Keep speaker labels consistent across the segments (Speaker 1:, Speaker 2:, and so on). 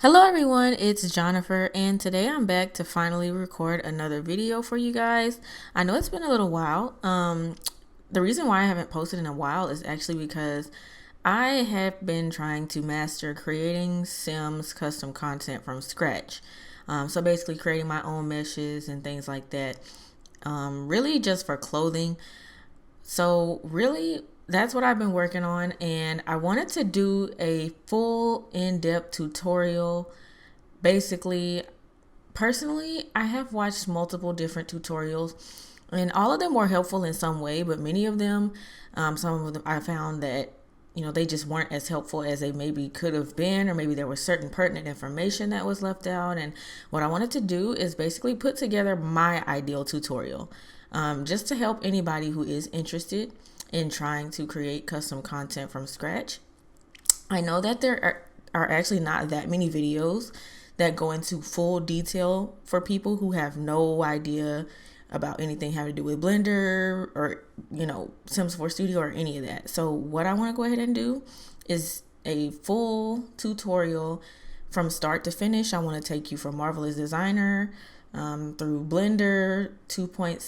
Speaker 1: Hello everyone, it's Jennifer, and today I'm back to finally record another video for you guys. I know it's been a little while. The reason why I haven't posted in a while is actually because I have been trying to master creating Sims custom content from scratch. So basically creating my own meshes and things like that, really just for clothing. So really, that's what I've been working on, and I wanted to do a full in-depth tutorial. Basically, personally, I have watched multiple different tutorials, and all of them were helpful in some way, but many of them, some of them I found that they just weren't as helpful as they maybe could have been, or maybe there was certain pertinent information that was left out. And what I wanted to do is basically put together my ideal tutorial, just to help anybody who is interested in trying to create custom content from scratch. I know that there are actually not that many videos that go into full detail for people who have no idea about anything having to do with Blender or, Sims 4 Studio or any of that. So what I want to go ahead and do is a full tutorial from start to finish. I want to take you from Marvelous Designer, through Blender 2.70,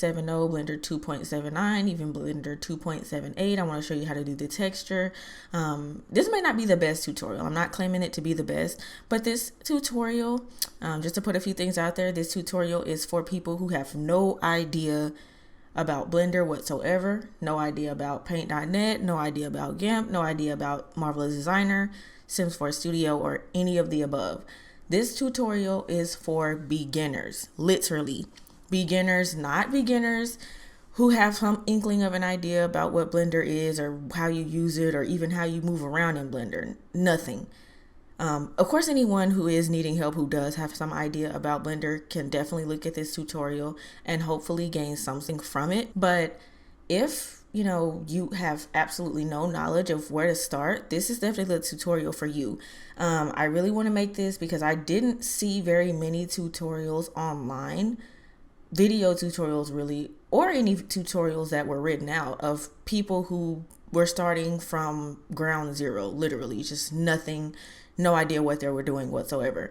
Speaker 1: Blender 2.79, even Blender 2.78. I want to show you how to do the texture. This may not be the best tutorial. I'm not claiming it to be the best, but this tutorial, just to put a few things out there, this tutorial is for people who have no idea about Blender whatsoever, no idea about Paint.net, no idea about GIMP, no idea about Marvelous Designer, Sims 4 Studio, or any of the above. This tutorial is for beginners, literally beginners, not beginners who have some inkling of an idea about what Blender is or how you use it or even how you move around in Blender. Nothing. Of course, anyone who is needing help who does have some idea about Blender can definitely look at this tutorial and hopefully gain something from it. But if you have absolutely no knowledge of where to start, this is definitely the tutorial for you. I really want to make this because I didn't see very many tutorials online, video tutorials really, or any tutorials that were written out of people who were starting from ground zero, literally just nothing, no idea what they were doing whatsoever.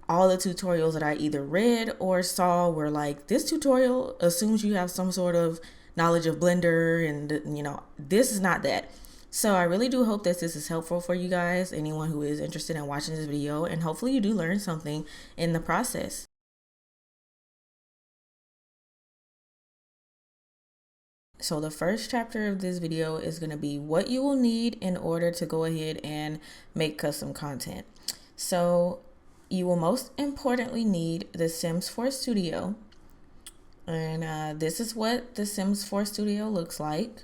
Speaker 1: All the tutorials that I either read or saw were like, this tutorial assumes you have some sort of knowledge of Blender, and this is not that. So I really do hope that this is helpful for you guys, anyone who is interested in watching this video, and hopefully you do learn something in the process. So the first chapter of this video is going to be what you will need in order to go ahead and make custom content. So you will most importantly need the Sims 4 Studio. And this is what the Sims 4 Studio looks like.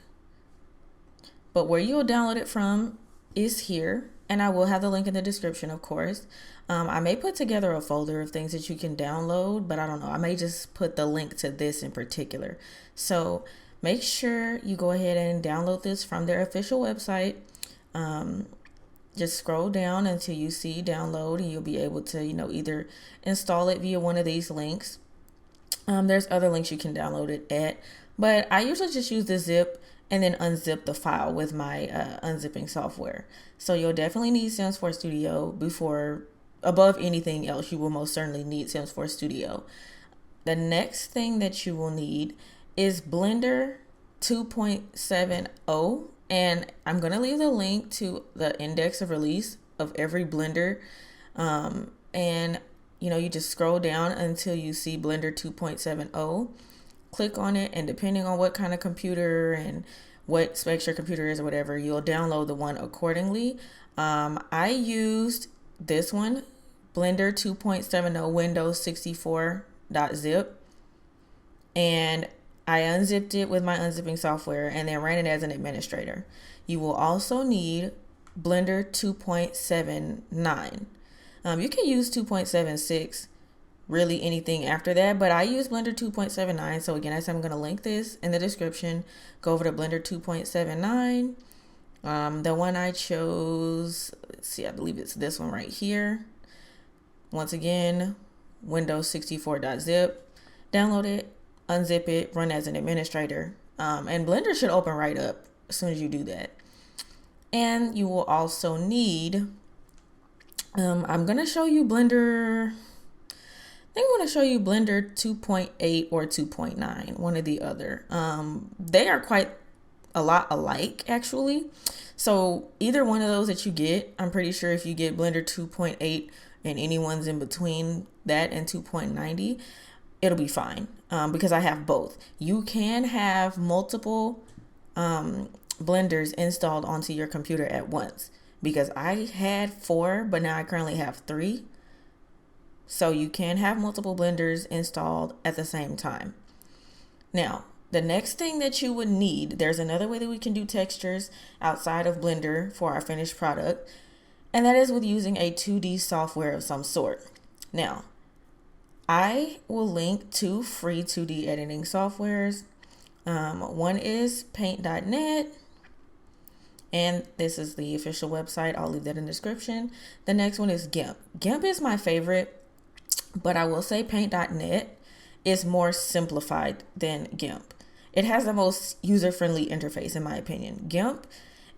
Speaker 1: But where you'll download it from is here. And I will have the link in the description, of course. I may put together a folder of things that you can download, but I don't know. I may just put the link to this in particular. So make sure you go ahead and download this from their official website. Just scroll down until you see download, and you'll be able to, either install it via one of these links. There's other links you can download it at, but I usually just use the zip and then unzip the file with my unzipping software. So you'll definitely need Sims 4 Studio before, above anything else, you will most certainly need Sims 4 Studio. The next thing that you will need is Blender 2.70, and I'm going to leave the link to the index of release of every Blender, and you just scroll down until you see Blender 2.70, click on it, and depending on what kind of computer and what specs your computer is or whatever, you'll download the one accordingly. I used this one, Blender 2.70 Windows 64.zip, and I unzipped it with my unzipping software and then ran it as an administrator. You will also need Blender 2.79. You can use 2.76, really anything after that, but I use Blender 2.79. So again, I'm going to link this in the description. Go over to Blender 2.79. The one I chose, let's see, I believe it's this one right here. Once again, Windows 64.zip. Download it, unzip it, run as an administrator. And Blender should open right up as soon as you do that. And you will also need I'm going to show you Blender. I think I'm going to show you Blender 2.8 or 2.9, one or the other. They are quite a lot alike, actually. So either one of those that you get, I'm pretty sure if you get Blender 2.8 and anyone's in between that and 2.90, it'll be fine, because I have both. You can have multiple blenders installed onto your computer at once, because I had 4, but now I currently have 3. So you can have multiple blenders installed at the same time. Now, the next thing that you would need, there's another way that we can do textures outside of Blender for our finished product, and that is with using a 2D software of some sort. Now, I will link 2 free 2D editing softwares. One is paint.net, and this is the official website. I'll leave that in the description. The next one is GIMP. GIMP is my favorite, but I will say paint.net is more simplified than GIMP. It has the most user-friendly interface, in my opinion. GIMP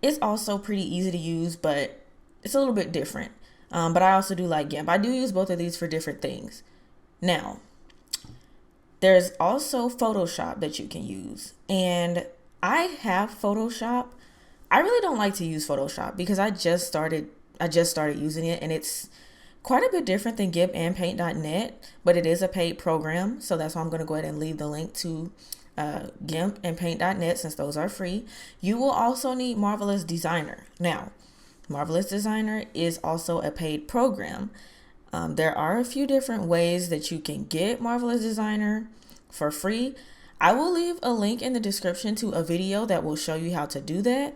Speaker 1: is also pretty easy to use, but it's a little bit different. But I also do like GIMP. I do use both of these for different things. Now, there's also Photoshop that you can use. And I have Photoshop. I really don't like to use Photoshop because I just started using it, and it's quite a bit different than GIMP and paint.net, but it is a paid program. So that's why I'm going to go ahead and leave the link to GIMP and paint.net, since those are free. You will also need Marvelous Designer. Now, Marvelous Designer is also a paid program. There are a few different ways that you can get Marvelous Designer for free. I will leave a link in the description to a video that will show you how to do that.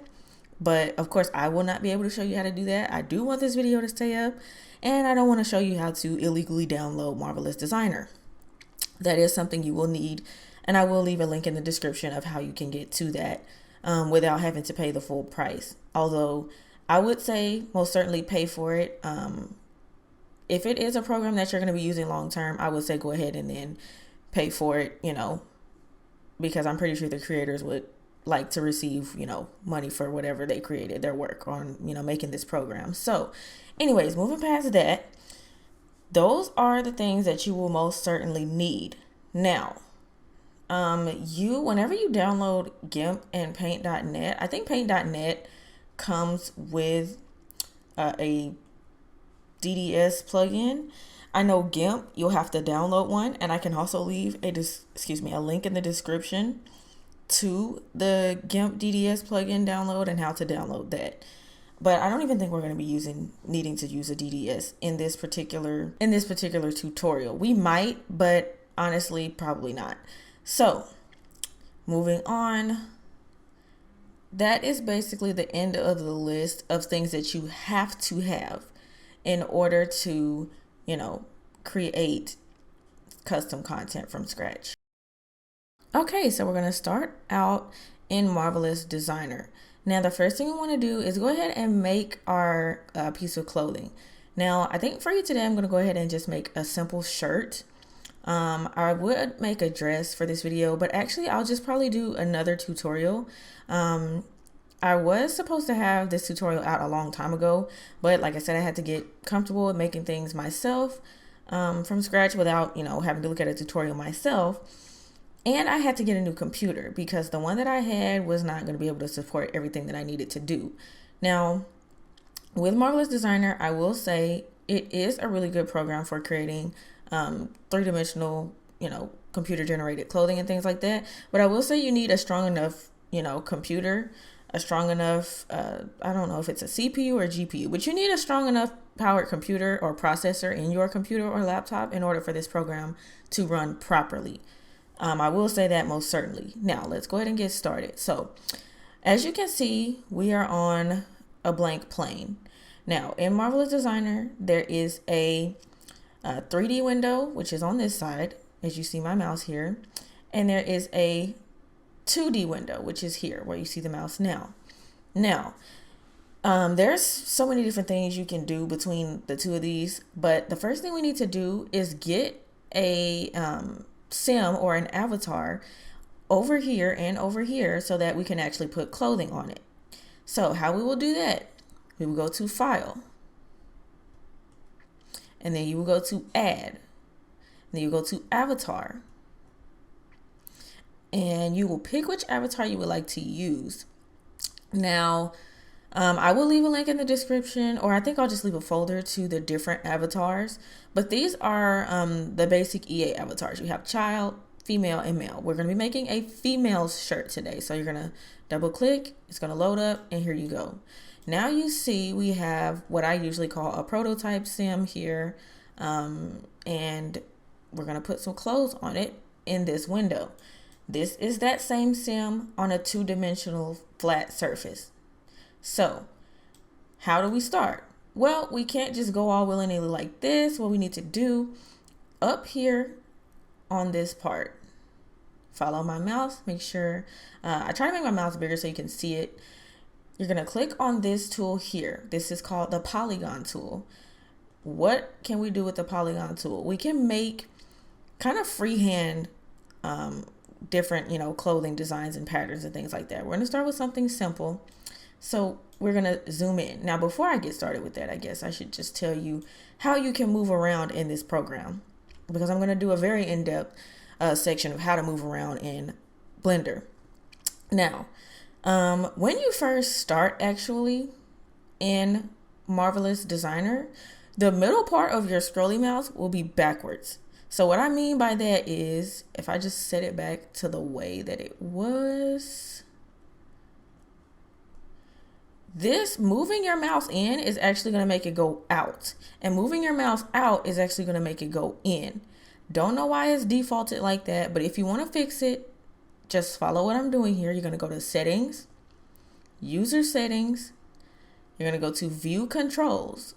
Speaker 1: But of course, I will not be able to show you how to do that. I do want this video to stay up, and I don't want to show you how to illegally download Marvelous Designer. That is something you will need, and I will leave a link in the description of how you can get to that without having to pay the full price. Although I would say most certainly pay for it. If it is a program that you're going to be using long term, I would say go ahead and then pay for it, because I'm pretty sure the creators would like to receive, money for whatever they created, their work on, making this program. So anyways, moving past that, those are the things that you will most certainly need. Now, whenever you download GIMP and paint.net, I think paint.net comes with a DDS plugin. I know GIMP, you'll have to download one, and I can also leave a link in the description to the GIMP DDS plugin download and how to download that. But I don't even think we're going to be needing to use a DDS in this particular tutorial. We might, but honestly, probably not. So, moving on. That is basically the end of the list of things that you have to have in order to, create custom content from scratch. Okay, so we're going to start out in Marvelous Designer. Now, the first thing we want to do is go ahead and make our piece of clothing. Now, I think for you today, I'm going to go ahead and just make a simple shirt. I would make a dress for this video, but actually I'll just probably do another tutorial. I was supposed to have this tutorial out a long time ago, but like I said, I had to get comfortable with making things myself from scratch without, having to look at a tutorial myself. And I had to get a new computer because the one that I had was not going to be able to support everything that I needed to do. Now, with Marvelous Designer, I will say it is a really good program for creating three-dimensional, computer generated clothing and things like that. But I will say you need a strong enough, computer, a strong enough, I don't know if it's a CPU or GPU, but you need a strong enough powered computer or processor in your computer or laptop in order for this program to run properly. I will say that most certainly. Now, let's go ahead and get started. So, as you can see, we are on a blank plane. Now, in Marvelous Designer, there is a 3D window, which is on this side, as you see my mouse here. And there is a 2D window, which is here, where you see the mouse now. Now, there's so many different things you can do between the two of these, but the first thing we need to do is get a sim or an avatar over here and over here so that we can actually put clothing on it. So how we will do that, we will go to File, and then you will go to add. Then you go to avatar, and you will pick which avatar you would like to use. Now, I will leave a link in the description, or I think I'll just leave a folder to the different avatars. But these are the basic EA avatars. You have child, female, and male. We're going to be making a female's shirt today. So you're going to double click, it's going to load up, and here you go. Now you see we have what I usually call a prototype sim here, and we're going to put some clothes on it in this window. This is that same sim on a two-dimensional flat surface. So how do we start? Well, we can't just go all willy-nilly like this. What we need to do up here on this part, follow my mouse, make sure, I try to make my mouse bigger so you can see it. You're going to click on this tool here. This is called the polygon tool. What can we do with the polygon tool? We can make kind of freehand different, clothing designs and patterns and things like that. We're going to start with something simple. So we're going to zoom in. Now, before I get started with that, I guess I should just tell you how you can move around in this program, because I'm going to do a very in-depth section of how to move around in Blender. Now, when you first start actually in Marvelous Designer, the middle part of your scrolly mouse will be backwards. So what I mean by that is, if I just set it back to the way that it was, this moving your mouse in is actually going to make it go out, and moving your mouse out is actually going to make it go in. Don't know why it's defaulted like that, but if you want to fix it, just follow what I'm doing here. You're going to go to settings, user settings. You're going to go to view controls.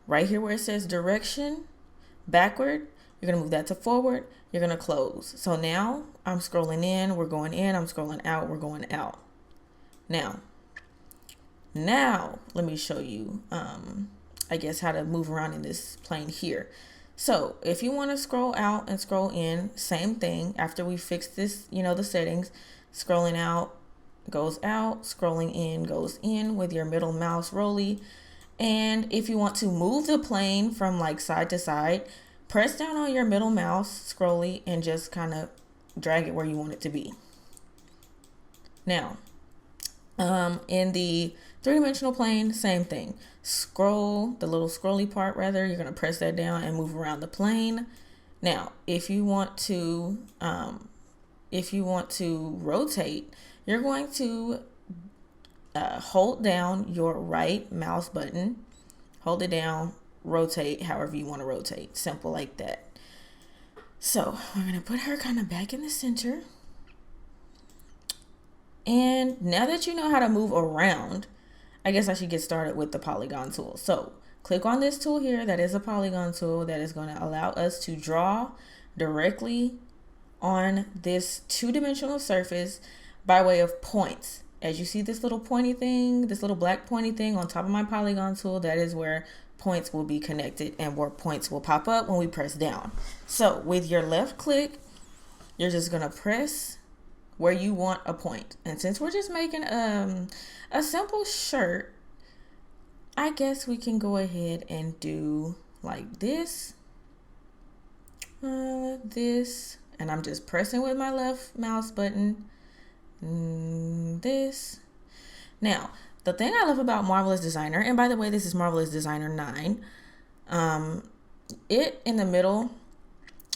Speaker 1: Right here where it says direction, backward, you're going to move that to forward. You're going to close. So now I'm scrolling in, we're going in, I'm scrolling out, we're going out. Now let me show you, I guess, how to move around in this plane here. So if you want to scroll out and scroll in, same thing. After we fix this, the settings, scrolling out goes out, scrolling in goes in with your middle mouse rolly. And if you want to move the plane from like side to side, press down on your middle mouse scrolly and just kind of drag it where you want it to be. Now, in the three-dimensional plane, same thing. Scroll, the little scrolly part rather, you're going to press that down and move around the plane. Now, if you want to rotate, you're going to hold down your right mouse button, hold it down, rotate however you want to rotate. Simple like that. So we're going to put her kind of back in the center. And now that you know how to move around, I guess I should get started with the polygon tool. So click on this tool here. That is a polygon tool that is going to allow us to draw directly on this two-dimensional surface by way of points. As you see this little pointy thing, this little black pointy thing on top of my polygon tool, that is where points will be connected and where points will pop up when we press down. So with your left click, you're just going to press where you want a point. And since we're just making a simple shirt, I guess we can go ahead and do like this, this, and I'm just pressing with my left mouse button, this. Now, the thing I love about Marvelous Designer, and by the way, this is Marvelous Designer 9, it in the middle,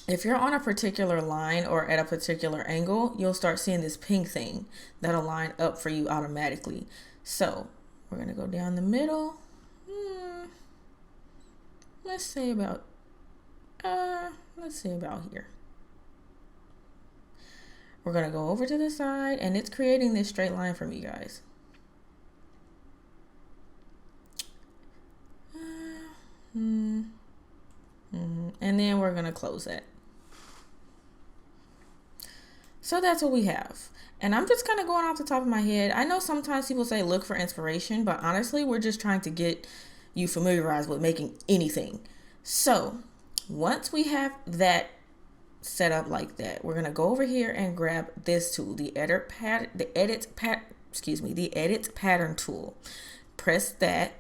Speaker 1: if you're on a particular line or at a particular angle, you'll start seeing this pink thing that'll line up for you automatically. So we're going to go down the middle. Let's say about here. We're going to go over to the side, and it's creating this straight line for me, guys. And then we're going to close that. So that's what we have. And I'm just kind of going off the top of my head. I know sometimes people say look for inspiration, but honestly, we're just trying to get you familiarized with making anything. So once we have that set up like that, we're going to go over here and grab this tool, the edit pattern, the edit pattern tool. Press that.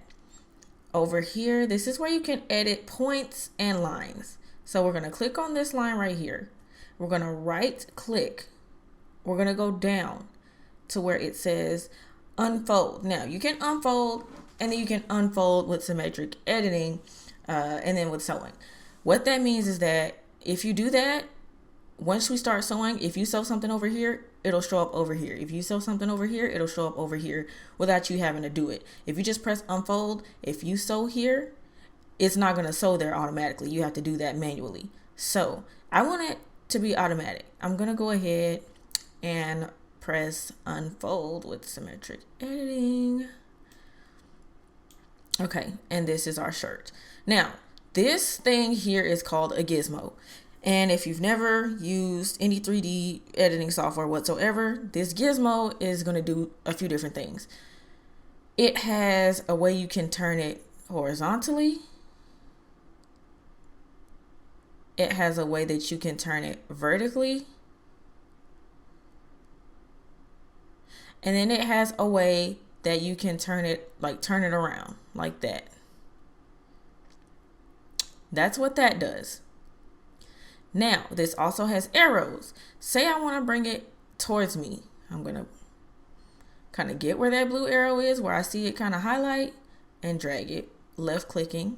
Speaker 1: over here, this is where you can edit points and lines. So we're going to click on this line right here. We're going to right click. We're going to go down to where it says unfold. Now you can unfold, and then you can unfold with symmetric editing, and then with sewing. What that means is that if you do that, once we start sewing, if you sew something over here, it'll show up over here. If you sew something over here, it'll show up over here without you having to do it. If you just press unfold, if you sew here, it's not going to sew there automatically. You have to do that manually. So I want it to be automatic. I'm going to go ahead and press unfold with symmetric editing. Okay, and this is our shirt. Now, this thing here is called a gizmo. And if you've never used any 3D editing software whatsoever, this gizmo is going to do a few different things. It has a way you can turn it horizontally. It has a way that you can turn it vertically. And then it has a way that you can turn it around like that. That's what that does. Now, this also has arrows. Say I want to bring it towards me. I'm going to kind of get where that blue arrow is, where I see it kind of highlight, and drag it, left clicking.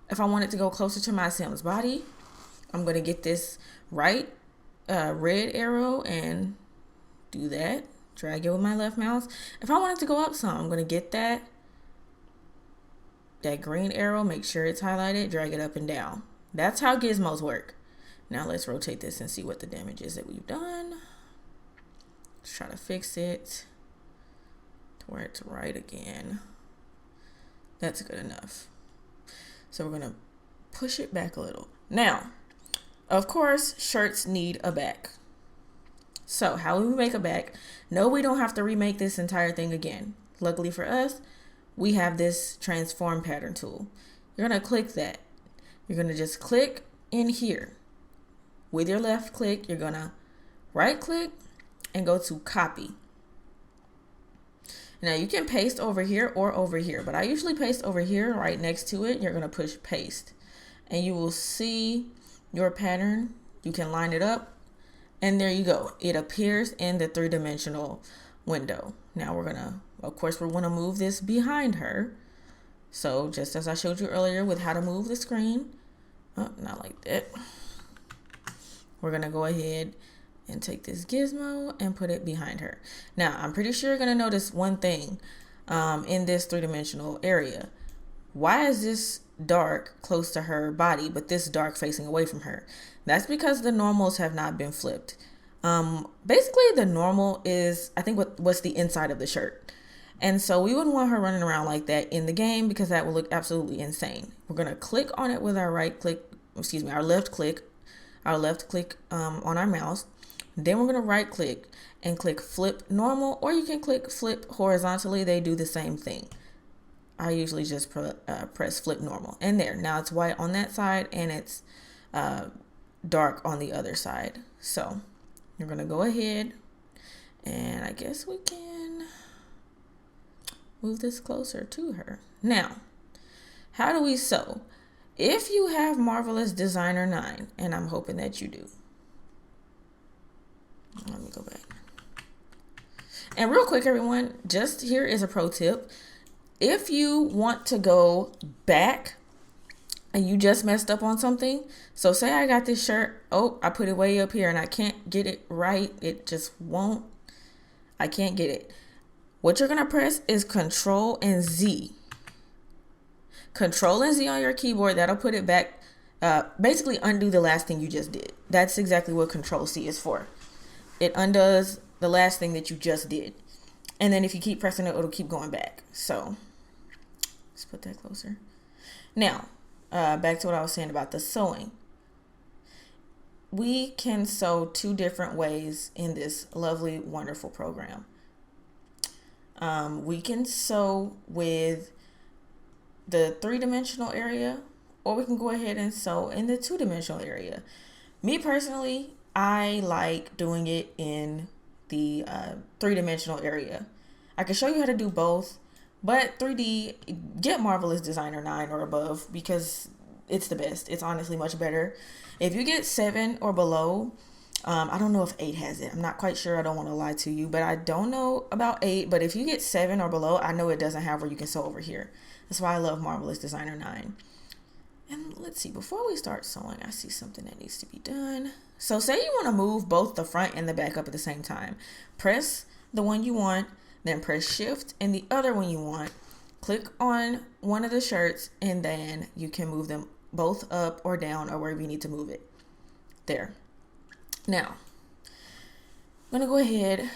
Speaker 1: If I want it to go closer to my Sim's body, I'm going to get this red arrow and do that. Drag it with my left mouse. If I want it to go up some, I'm going to get that green arrow, make sure it's highlighted, drag it up and down. That's how gizmos work. Now let's rotate this and see what the damage is that we've done. Let's try to fix it to where it's right again. That's good enough. So we're going to push it back a little. Now, of course, shirts need a back. So how do we make a back? No, we don't have to remake this entire thing again. Luckily for us, we have this transform pattern tool. You're going to click that. You're going to just click in here. With your left click, you're going to right click and go to copy. Now you can paste over here or over here, but I usually paste over here right next to it. You're going to push paste and you will see your pattern. You can line it up and there you go. It appears in the 3-dimensional window. Now we're going to, of course, we want to move this behind her. So just as I showed you earlier with how to move the screen, not like that. We're going to go ahead and take this gizmo and put it behind her. Now, I'm pretty sure you're going to notice one thing in this 3-dimensional area. Why is this dark close to her body, but this dark facing away from her? That's because the normals have not been flipped. Basically, the normal is, I think, what's the inside of the shirt. And so we wouldn't want her running around like that in the game because that would look absolutely insane. We're going to click on it with our our left click on our mouse. Then we're going to right click and click flip normal, or you can click flip horizontally. They do the same thing. I usually just press flip normal, and there. Now it's white on that side and it's dark on the other side. So you're going to go ahead and I guess we can move this closer to her. Now, how do we sew? If you have Marvelous Designer 9, and I'm hoping that you do. Let me go back. And real quick, everyone, just here is a pro tip. If you want to go back and you just messed up on something, so say I got this shirt, I put it way up here and I can't get it right. It just won't. I can't get it. What you're going to press is Control and Z. Control and Z on your keyboard, that'll put it back, basically undo the last thing you just did. That's exactly what Control C is for. It undoes the last thing that you just did. And then if you keep pressing it, it'll keep going back. So let's put that closer. Now, back to what I was saying about the sewing. We can sew 2 different ways in this lovely, wonderful program. We can sew with the 3-dimensional area, or we can go ahead and sew in the 2-dimensional area. Me personally, I like doing it in the 3-dimensional area. I can show you how to do both, But 3D, get Marvelous Designer 9 or above because it's the best. It's honestly much better. If you get 7 or below, I don't know if 8 has it. I'm not quite sure. I don't want to lie to you, but I don't know about 8. But if you get 7 or below, I know it doesn't have where you can sew over here. That's why I love Marvelous Designer 9. And let's see, before we start sewing, I see something that needs to be done. So say you want to move both the front and the back up at the same time. Press the one you want, then press shift and the other one you want. Click on one of the shirts and then you can move them both up or down or wherever you need to move it. There. Now, I'm going to go ahead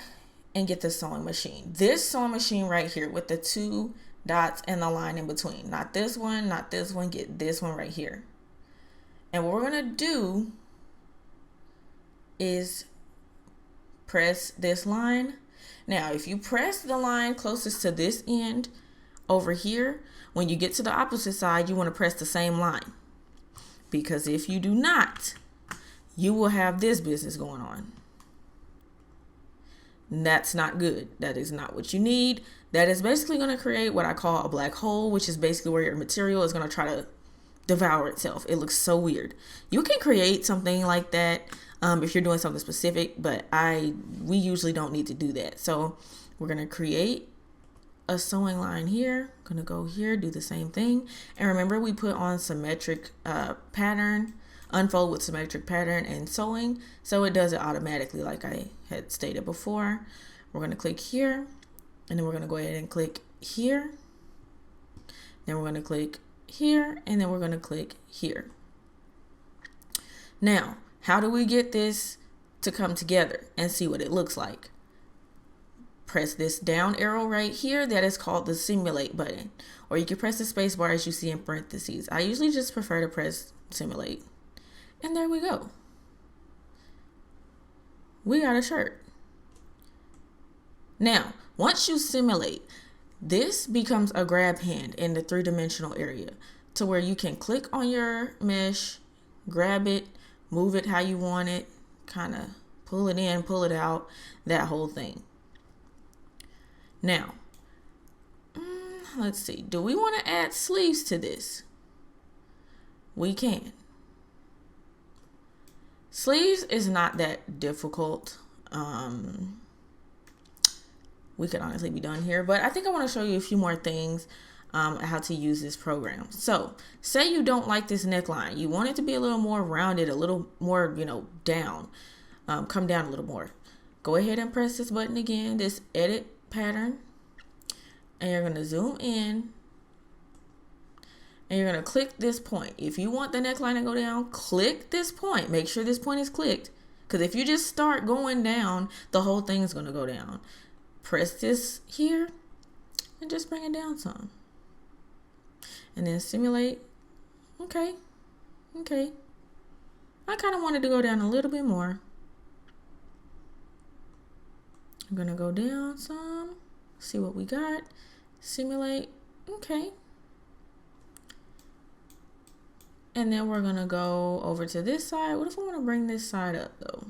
Speaker 1: and get the sewing machine. This sewing machine right here with the 2 dots and the line in between. Not this one, not this one. Get this one right here. And what we're going to do is press this line. Now, if you press the line closest to this end over here, when you get to the opposite side, you want to press the same line. Because if you do not, you will have this business going on. That's not good. That is not what you need. That is basically going to create what I call a black hole, which is basically where your material is going to try to devour itself. It looks so weird. You can create something like that if you're doing something specific, but we usually don't need to do that. So we're going to create a sewing line here. I'm going to go here, do the same thing. And remember, we put on symmetric pattern, unfold with symmetric pattern and sewing, so it does it automatically like I had stated before. We're going to click here, and then we're going to go ahead and click here. Then we're going to click here, and then we're going to click here. Now, how do we get this to come together and see what it looks like? Press this down arrow right here. That is called the simulate button, or you can press the space bar as you see in parentheses. I usually just prefer to press simulate. And there we go. We got a shirt. Now, once you simulate, this becomes a grab hand in the 3-dimensional area to where you can click on your mesh, grab it, move it how you want it, kind of pull it in, pull it out, that whole thing. Now, let's see. Do we want to add sleeves to this? We can. Sleeves is not that difficult. We could honestly be done here, but I think I want to show you a few more things how to use this program. So say you don't like this neckline. You want it to be a little more rounded, a little more, down, come down a little more. Go ahead and press this button again, this edit pattern, and you're going to zoom in. And you're going to click this point. If you want the neckline to go down, click this point. Make sure this point is clicked. Because if you just start going down, the whole thing is going to go down. Press this here and just bring it down some. And then simulate. Okay. I kind of wanted to go down a little bit more. I'm going to go down some. See what we got. Simulate. Okay. And then we're going to go over to this side. What if I want to bring this side up, though?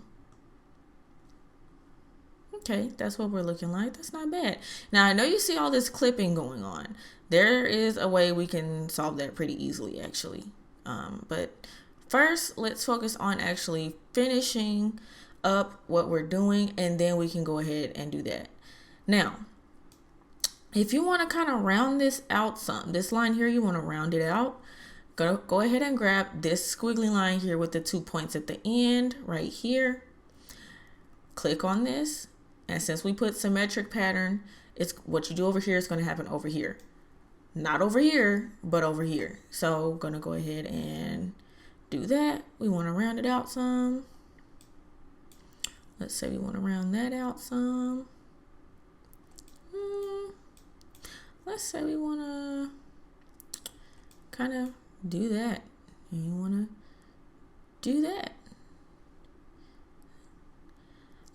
Speaker 1: Okay, that's what we're looking like. That's not bad. Now, I know you see all this clipping going on. There is a way we can solve that pretty easily, actually. But first, let's focus on actually finishing up what we're doing, and then we can go ahead and do that. Now, if you want to kind of round this out some, this line here, you want to round it out. Go ahead and grab this squiggly line here with the 2 points at the end right here. Click on this. And since we put symmetric pattern, it's what you do over here is going to happen over here. Not over here, but over here. So I'm going to go ahead and do that. We want to round it out some. Let's say we want to round that out some. Let's say we want to kind of do that. And you want to do that.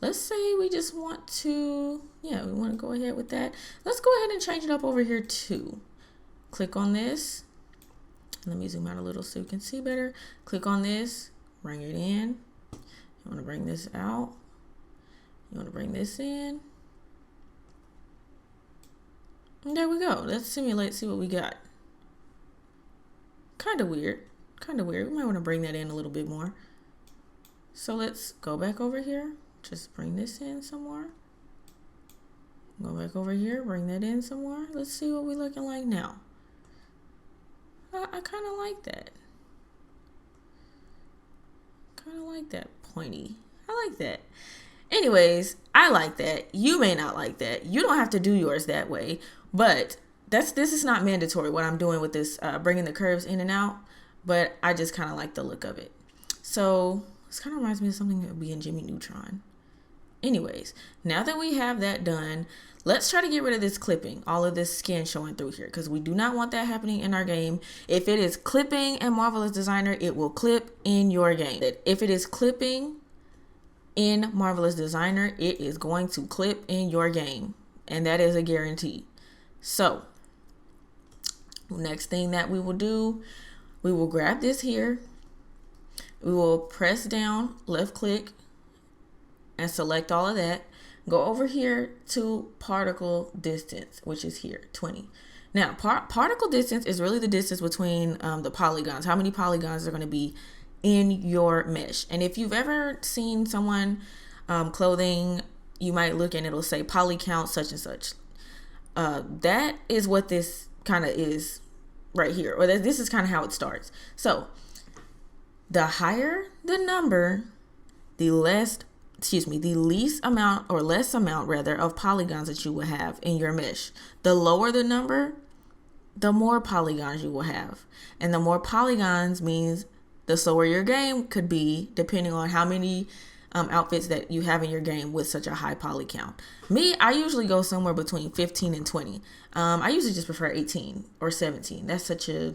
Speaker 1: Let's say we just want to, we want to go ahead with that. Let's go ahead and change it up over here too. Click on this. Let me zoom out a little so you can see better. Click on this, bring it in. You want to bring this out. You want to bring this in. And there we go. Let's simulate, see what we got. Kind of weird. Kind of weird. We might want to bring that in a little bit more. So let's go back over here. Just bring this in some more. Go back over here, bring that in some more. Let's see what we're looking like now. I kind of like that. Kind of like that pointy. I like that. Anyways, I like that. You may not like that. You don't have to do yours that way, but this is not mandatory what I'm doing with this, bringing the curves in and out, but I just kind of like the look of it. So this kind of reminds me of something that would be in Jimmy Neutron. Anyways, now that we have that done, let's try to get rid of this clipping, all of this skin showing through here, because we do not want that happening in our game. If it is clipping in Marvelous Designer, it will clip in your game. If it is clipping in Marvelous Designer, it is going to clip in your game, and that is a guarantee. So next thing that we will do, we will grab this here, we will press down, left click, and select all of that. Go over here to particle distance, which is here, 20. Now, particle distance is really the distance between the polygons, how many polygons are going to be in your mesh. And if you've ever seen someone clothing, you might look and it'll say poly count such and such. That is what this kind of is right here, or this is kind of how it starts. So the higher the number, the least amount or less amount rather of polygons that you will have in your mesh. The lower the number, the more polygons you will have. And the more polygons means the slower your game could be, depending on how many outfits that you have in your game with such a high poly count. Me, I usually go somewhere between 15 and 20. I usually just prefer 18 or 17. That's such a,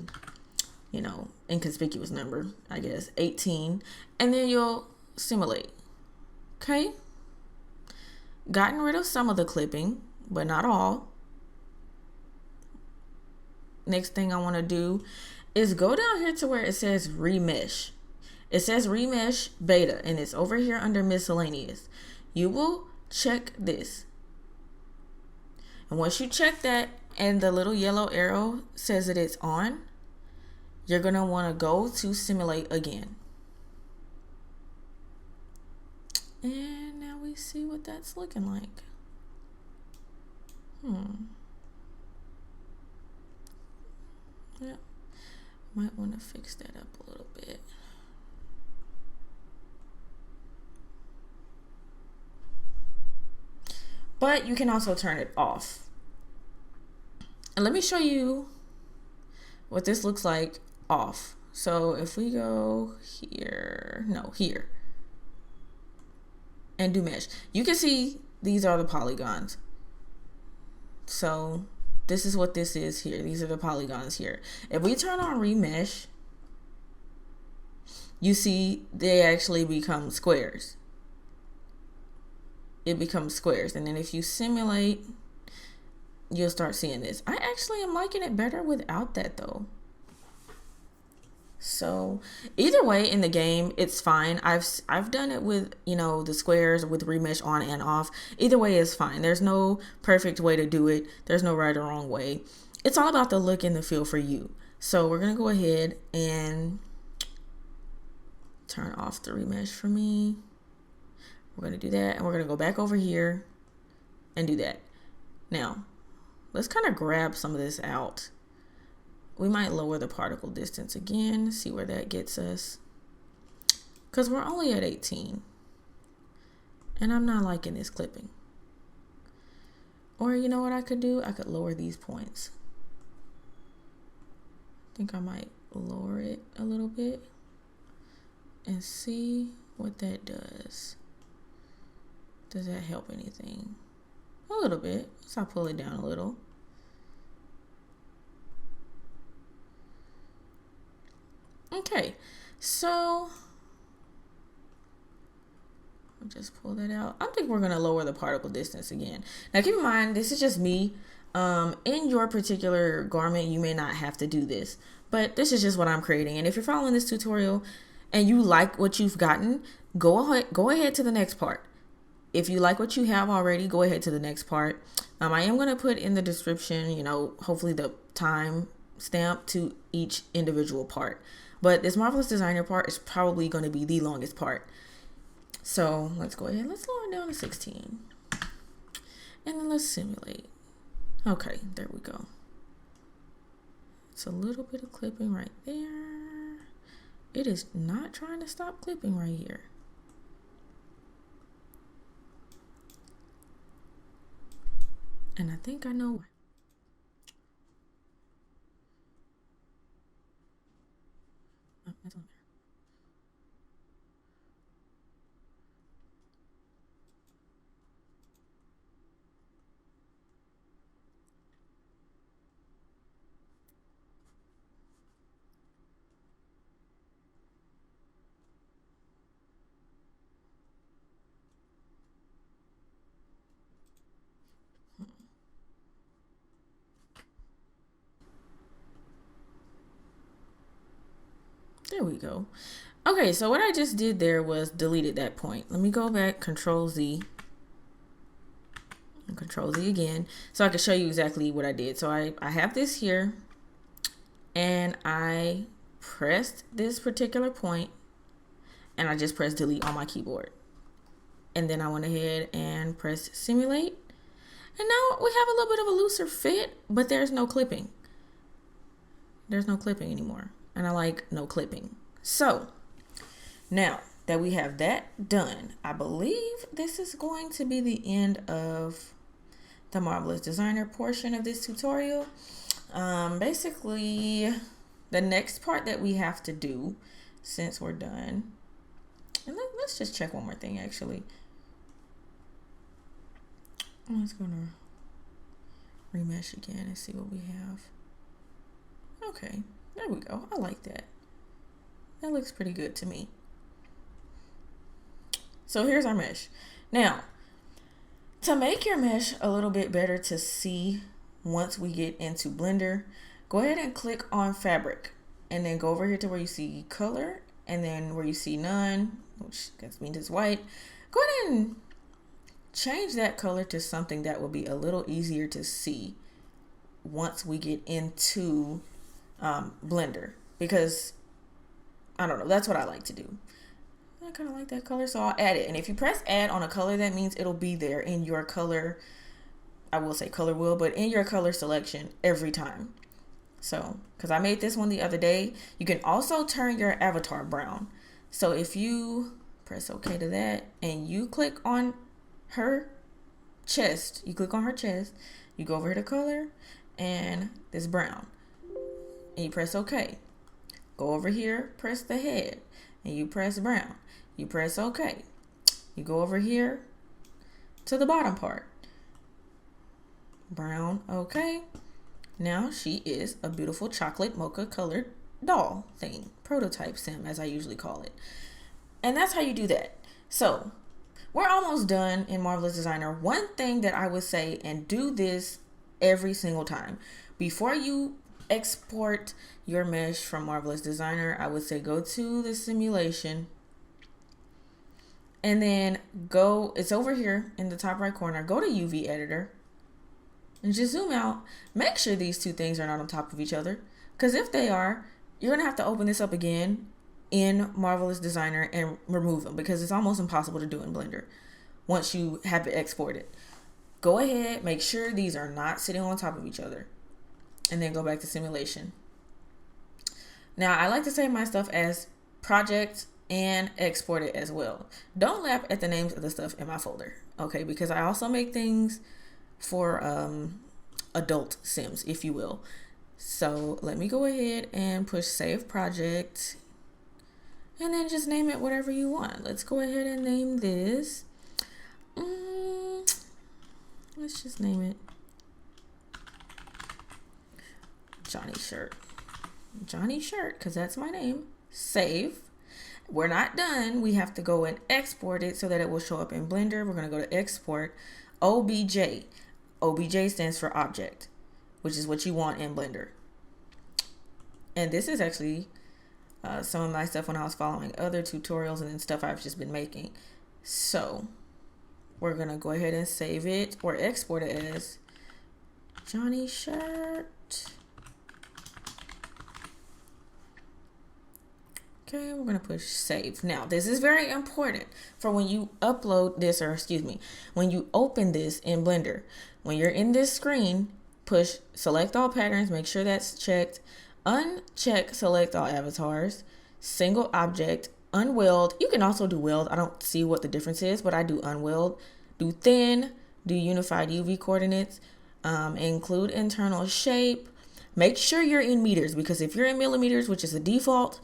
Speaker 1: inconspicuous number, I guess. 18. And then you'll simulate. Okay, gotten rid of some of the clipping, but not all. Next thing I want to do is go down here to where it says remesh. It says remesh beta, and it's over here under miscellaneous. You will check this. And once you check that and the little yellow arrow says that it's on, you're going to want to go to simulate again. And now we see what that's looking like. Yeah, might want to fix that up a little bit. But you can also turn it off. And let me show you what this looks like off. So if we go here, here, and do mesh, you can see these are the polygons. So this is what this is here. These are the polygons here. If we turn on remesh, you see they actually become squares. It becomes squares. And then if you simulate, you'll start seeing this. I actually am liking it better without that though. So either way in the game, it's fine. I've done it with, the squares with remesh on and off. Either way is fine. There's no perfect way to do it. There's no right or wrong way. It's all about the look and the feel for you. So we're going to go ahead and turn off the remesh for me. We're going to do that. And we're going to go back over here and do that. Now, let's kind of grab some of this out. We might lower the particle distance again, see where that gets us. Because we're only at 18. And I'm not liking this clipping. Or you know what I could do? I could lower these points. I think I might lower it a little bit. And see what that does. Does that help anything? A little bit. So I'll pull it down a little. Okay, so I'll just pull that out. I think we're going to lower the particle distance again. Now keep in mind, this is just me. In your particular garment, you may not have to do this, but this is just what I'm creating. And if you're following this tutorial and you like what you've gotten, go ahead to the next part. If you like what you have already, go ahead to the next part. I am going to put in the description, you know, hopefully the time stamp to each individual part. But this Marvelous Designer part is probably going to be the longest part. So let's go ahead. Let's lower it down to 16. And then let's simulate. Okay, there we go. It's a little bit of clipping right there. It is not trying to stop clipping right here. And I think I know why. Oh, that's on there. There we go. Okay, so what I just did there was deleted that point. Let me go back, Control Z, and Control Z again, so I can show you exactly what I did. So I have this here, and I pressed this particular point, and I just pressed delete on my keyboard. And then I went ahead and pressed simulate. And now we have a little bit of a looser fit, but there's no clipping. There's no clipping anymore. And I like no clipping. So now that we have that done, I believe this is going to be the end of the Marvelous Designer portion of this tutorial. Basically, the next part that we have to do, since we're done, and let's just check one more thing actually. Let's go to remesh again and see what we have. Okay, there we go. I like that. That looks pretty good to me. So here's our mesh. Now, to make your mesh a little bit better to see once we get into Blender, go ahead and click on fabric and then go over here to where you see color and then where you see none, which means it's white. Go ahead and change that color to something that will be a little easier to see once we get into Blender, because I don't know, that's what I like to do. I kind of like that color, so I'll add it. And if you press add on a color, that means it'll be there in your color, I will say color wheel, but in your color selection every time. So, because I made this one the other day, you can also turn your avatar brown. So if you press OK to that and you click on her chest, you click on her chest, you go over here to color and this brown, and you press OK. Go over here, press the head, and you press brown. You press OK. You go over here to the bottom part. Brown, OK. Now she is a beautiful chocolate mocha colored doll thing, prototype sim as I usually call it. And that's how you do that. So we're almost done in Marvelous Designer. One thing that I would say, and do this every single time, before you export your mesh from Marvelous Designer, I would say go to the simulation and then go, it's over here in the top right corner, go to UV editor and just zoom out. Make sure these two things are not on top of each other, because if they are, you're gonna have to open this up again in Marvelous Designer and remove them, because it's almost impossible to do in Blender once you have it exported. Go ahead, make sure these are not sitting on top of each other, and then go back to simulation. Now I like to save my stuff as project and export it as well. Don't laugh at the names of the stuff in my folder, okay? Because I also make things for adult sims, if you will. So let me go ahead and push save project and then just name it whatever you want. Let's go ahead and name this. Let's just name it Johnny Shirt. Johnny Shirt, because that's my name. Save. We're not done. We have to go and export it so that it will show up in Blender. We're going to go to export OBJ. OBJ stands for object, which is what you want in Blender. And this is actually some of my stuff when I was following other tutorials and then stuff I've just been making. So we're gonna go ahead and save it or export it as Johnny shirt. Okay, we're gonna push save. Now, this is very important for when you upload this, or excuse me, when you open this in Blender. When you're in this screen, push select all patterns, make sure that's checked. Uncheck select all avatars, single object, unweld. You can also do weld. I don't see what the difference is, but I do unweld. Do thin, do unified UV coordinates, include internal shape. Make sure you're in meters, because if you're in millimeters, which is the default,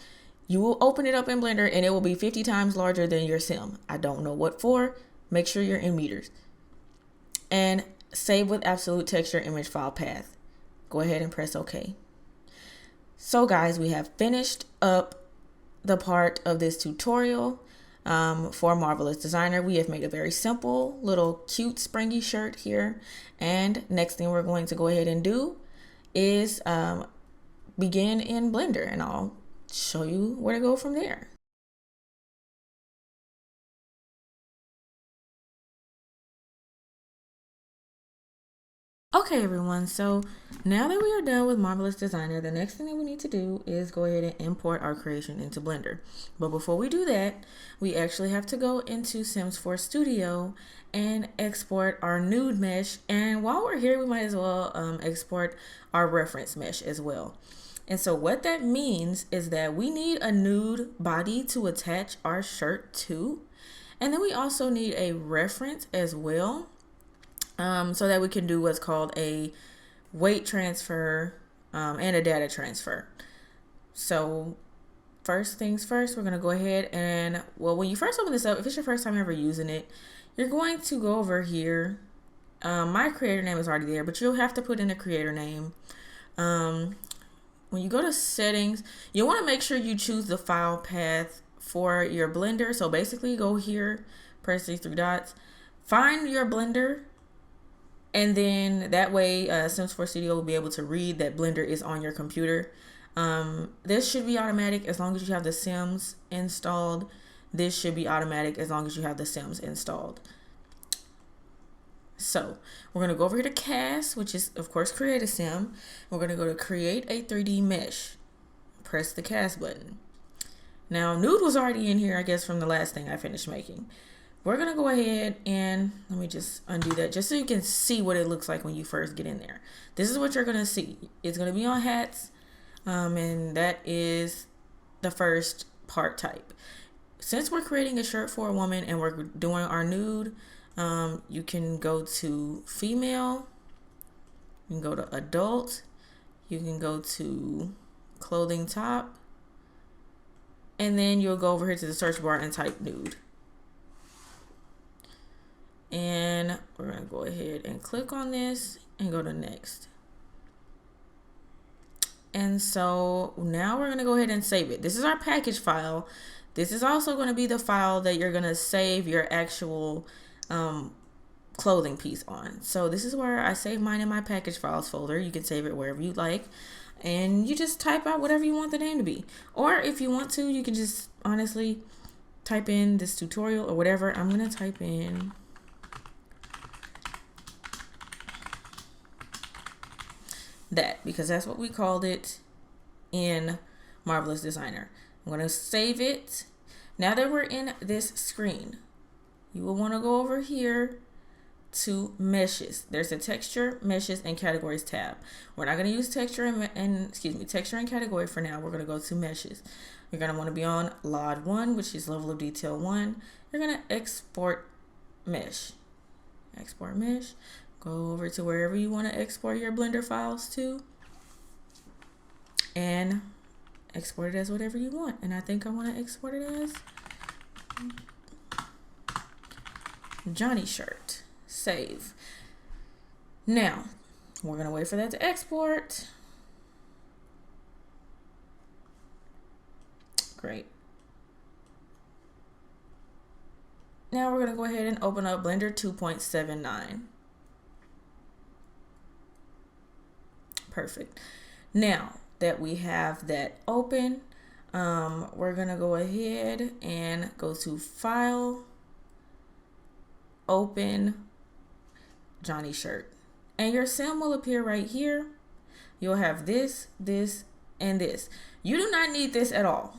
Speaker 1: you will open it up in Blender and it will be 50 times larger than your sim. I don't know what for. Make sure you're in meters. And save with absolute texture image file path. Go ahead and press OK. So guys, we have finished up the part of this tutorial for Marvelous Designer. We have made a very simple little cute springy shirt here. And next thing we're going to go ahead and do is begin in Blender, and I'll show you where to go from there. Okay everyone, so now that we are done with Marvelous Designer, the next thing that we need to do is go ahead and import our creation into Blender. But before we do that, we actually have to go into Sims 4 Studio and export our nude mesh. And while we're here, we might as well export our reference mesh as well. And so what that means is that we need a nude body to attach our shirt to. And then we also need a reference as well, so that we can do what's called a weight transfer and a data transfer. So first things first, we're going to go ahead and, well, when you first open this up, if it's your first time ever using it, you're going to go over here. My creator name is already there, but you'll have to put in a creator name. When you go to settings, you want to make sure you choose the file path for your Blender. So basically go here, press these three dots, find your Blender, and then that way Sims 4 Studio will be able to read that Blender is on your computer. This should be automatic as long as you have the Sims installed. This should be automatic as long as you have the Sims installed. So we're going to go over here to cast, which is of course create a sim. We're going to go to create a 3D mesh. Press the cast button. Now nude was already in here, I guess, from the last thing I finished making. We're going to go ahead and let me just undo that just so you can see what it looks like when you first get in there. This is what you're going to see. It's going to be on hats, and that is the first part type. Since we're creating a shirt for a woman and we're doing our nude, you can go to female, you can go to adult, you can go to clothing top, and then you'll go over here to the search bar and type nude. And we're going to go ahead and click on this and go to next. And so now we're going to go ahead and save it. This is our package file. This is also going to be the file that you're going to save your actual clothing piece on. So this is where I save mine in my package files folder. You can save it wherever you like, and you just type out whatever you want the name to be. Or if you want to, you can just honestly type in this tutorial or whatever. I'm going to type in that because that's what we called it in Marvelous Designer. I'm going to save it. Now that we're in this screen, you will want to go over here to meshes. There's a texture, meshes, and categories tab. We're not going to use texture texture and category for now. We're going to go to meshes. You're going to want to be on LOD 1, which is level of detail 1. You're going to export mesh. Export mesh. Go over to wherever you want to export your Blender files to and export it as whatever you want. And I think I want to export it as Johnny shirt. Save. Now we're going to wait for that to export. Great. Now we're going to go ahead and open up Blender 2.79. Perfect. Now that we have that open, we're going to go ahead and go to File, open Johnny shirt. And your sim will appear right here. You'll have this, this, and this. You do not need this at all.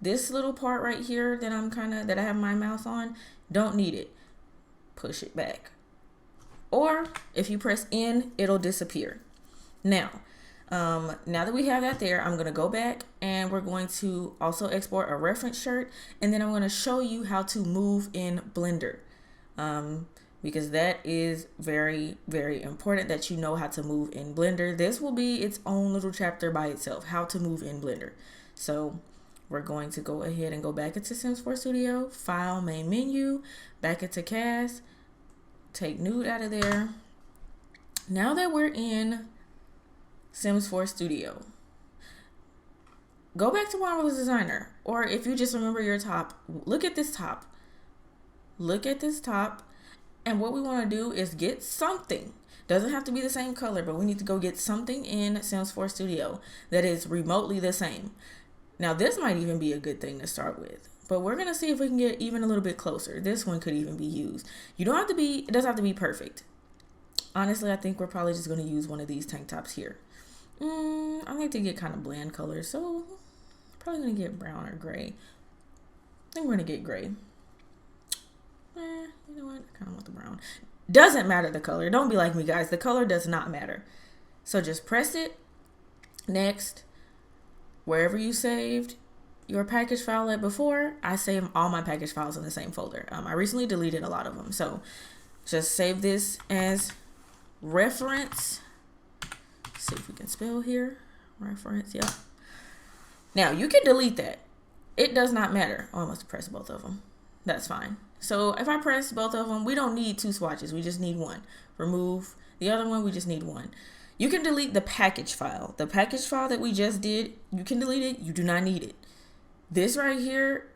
Speaker 1: This little part right here that I have my mouse on, don't need it. Push it back. Or if you press N, it'll disappear. Now that we have that there, I'm going to go back and we're going to also export a reference shirt. And then I'm going to show you how to move in Blender. Because that is very, very important that you know how to move in Blender. This will be its own little chapter by itself, how to move in Blender. So we're going to go ahead and go back into Sims 4 Studio, File, Main Menu, back into Cast, take Nude out of there. Now that we're in Sims 4 Studio, go back to Marvelous Designer, or if you just remember your top, look at this top. Look at this top, and what we want to do is get something. Doesn't have to be the same color, but we need to go get something in Sims 4 Studio that is remotely the same. Now this might even be a good thing to start with, but we're going to see if we can get even a little bit closer. This one could even be used. You don't have to be, it doesn't have to be perfect. Honestly, I think we're probably just going to use one of these tank tops here. I like to get kind of bland colors, so probably going to get brown or gray. I think we're going to get gray. You know what? I kind of want the brown. Doesn't matter the color. Don't be like me, guys. The color does not matter. So just press it. Next. Wherever you saved your package file at before, I save all my package files in the same folder. I recently deleted a lot of them. So just save this as reference. See if we can spell here. Reference, yep. Now you can delete that. It does not matter. Oh, I must have pressed both of them. That's fine. So if I press both of them, we don't need two swatches. We just need one. Remove the other one. We just need one. You can delete the package file. The package file that we just did, you can delete it. You do not need it. This right here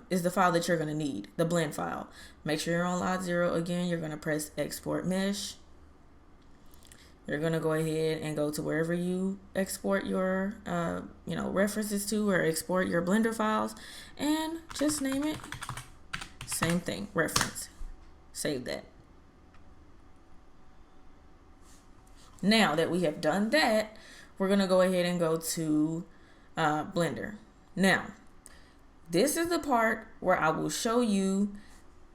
Speaker 1: is the file that you're going to need, the blend file. Make sure you're on LODS 0. Again, you're going to press Export Mesh. You're going to go ahead and go to wherever you export your references to, or export your Blender files, and just name it. Same thing, reference. Save that. Now that we have done that, we're going to go ahead and go to Blender. Now, this is the part where I will show you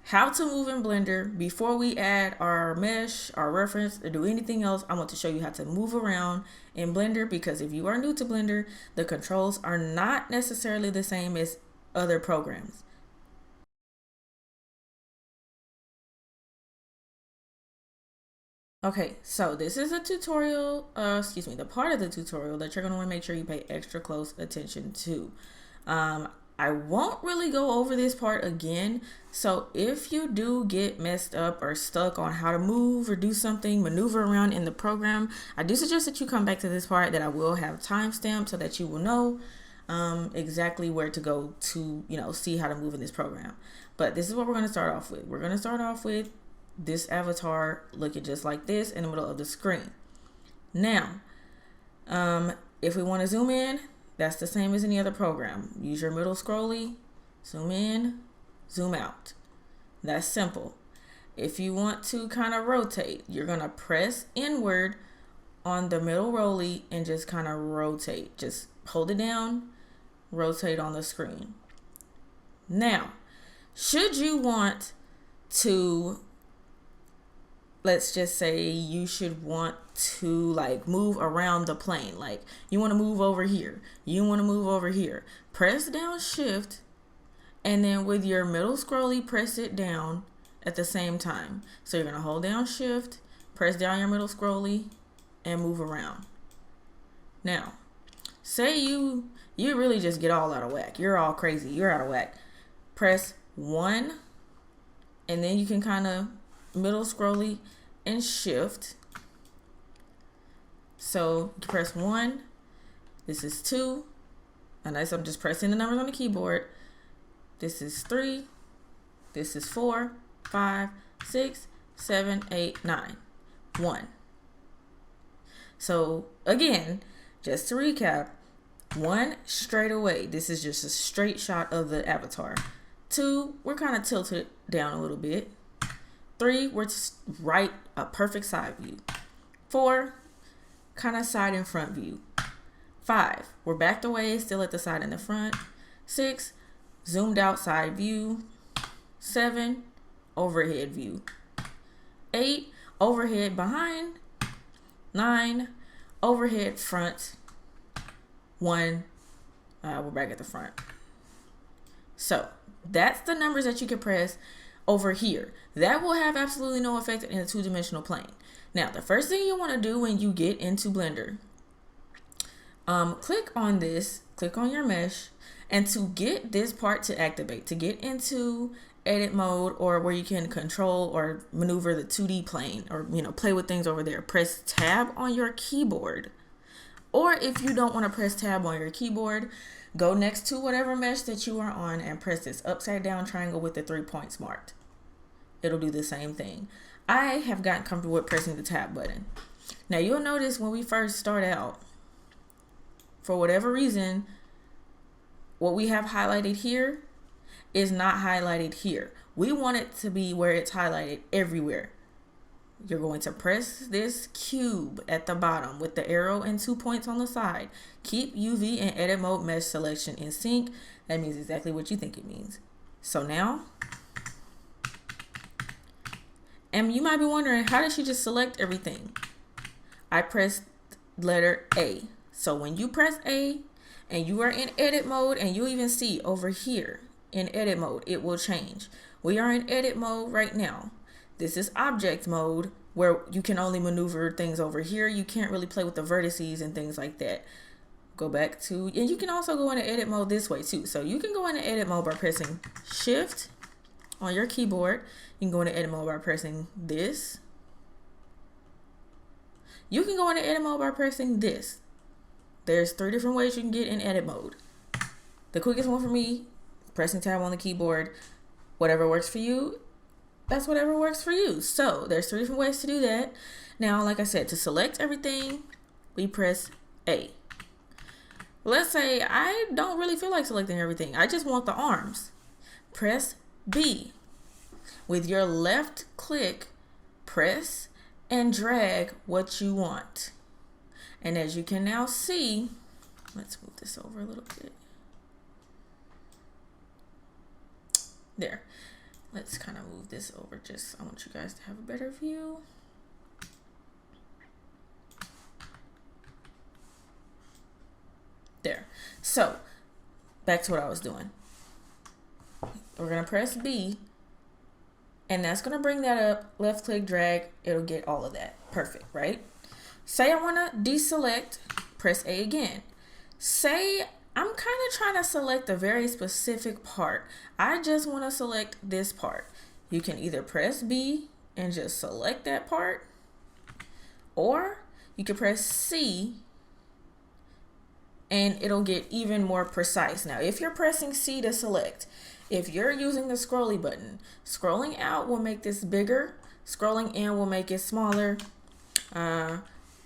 Speaker 1: how to move in Blender before we add our mesh, our reference, or do anything else. I want to show you how to move around in Blender, because if you are new to Blender, the controls are not necessarily the same as other programs. Okay, so this is a tutorial, the part of the tutorial that you're going to want to make sure you pay extra close attention to. I won't really go over this part again, so if you do get messed up or stuck on how to move or do something, maneuver around in the program, I do suggest that you come back to this part that I will have timestamped so that you will know exactly where to go to, see how to move in this program. But this is what we're going to start off with. We're going to start off with this avatar looking just like this in the middle of the screen. Now, if we want to zoom in, that's the same as any other program. Use your middle scrolly, zoom in, zoom out. That's simple. If you want to kind of rotate, you're going to press inward on the middle rolly and just kind of rotate. Just hold it down, rotate on the screen. Now, should you want to, let's just say you should want to move around the plane. Like you want to move over here. You want to move over here. Press down shift, and then with your middle scrolly, press it down at the same time. So you're going to hold down shift, press down your middle scrolly, and move around. Now, say you really just get all out of whack. You're all crazy. You're out of whack. Press 1, and then you can kind of middle scrolly and shift. So press 1, this is 2, unless I'm just pressing the numbers on the keyboard. This is 3, this is 4, 5, 6, 7, 8, 9, 1. So again, just to recap, 1, straight away. This is just a straight shot of the avatar. 2, we're kind of tilted down a little bit. 3, we're right, a perfect side view. 4, kind of side and front view. 5, we're backed away, still at the side and the front. 6, zoomed out side view. 7, overhead view. 8, overhead behind. 9, overhead front. 1, we're back at the front. So that's the numbers that you can press over here. That will have absolutely no effect in a 2-dimensional plane. Now, the first thing you want to do when you get into Blender, click on this, click on your mesh, and to get this part to activate, to get into edit mode, or where you can control or maneuver the 2D plane, or play with things over there, press tab on your keyboard. Or if you don't want to press tab on your keyboard, go next to whatever mesh that you are on and press this upside down triangle with the 3 points marked. It'll do the same thing. I have gotten comfortable with pressing the tab button. Now you'll notice when we first start out, for whatever reason, what we have highlighted here is not highlighted here. We want it to be where it's highlighted everywhere. You're going to press this cube at the bottom with the arrow and 2 points on the side. Keep UV and edit mode mesh selection in sync. That means exactly what you think it means. So now, and you might be wondering, how did she just select everything? I pressed letter A. So when you press A and you are in edit mode, and you even see over here in edit mode, it will change. We are in edit mode right now. This is object mode, where you can only maneuver things over here. You can't really play with the vertices and things like that. Go back to, and you can also go into edit mode this way too. So you can go into edit mode by pressing Shift on your keyboard. You can go into edit mode by pressing this. You can go into edit mode by pressing this. There's 3 different ways you can get in edit mode. The quickest one for me, pressing tab on the keyboard. Whatever works for you, that's whatever works for you. So there's 3 different ways to do that. Now, like I said, to select everything, we press A. Let's say I don't really feel like selecting everything. I just want the arms. Press B. With your left click, press and drag what you want. And as you can now see, let's move this over a little bit. There. Let's kind of move this over. I want you guys to have a better view. There. So, back to what I was doing. We're going to press B, and that's going to bring that up. Left click, drag. It'll get all of that. Perfect, right? Say I want to deselect, press A again. Say I'm kind of trying to select a very specific part. I just want to select this part. You can either press B and just select that part, or you can press C and it'll get even more precise. Now, if you're pressing C to select, if you're using the scrolly button, scrolling out will make this bigger, scrolling in will make it smaller.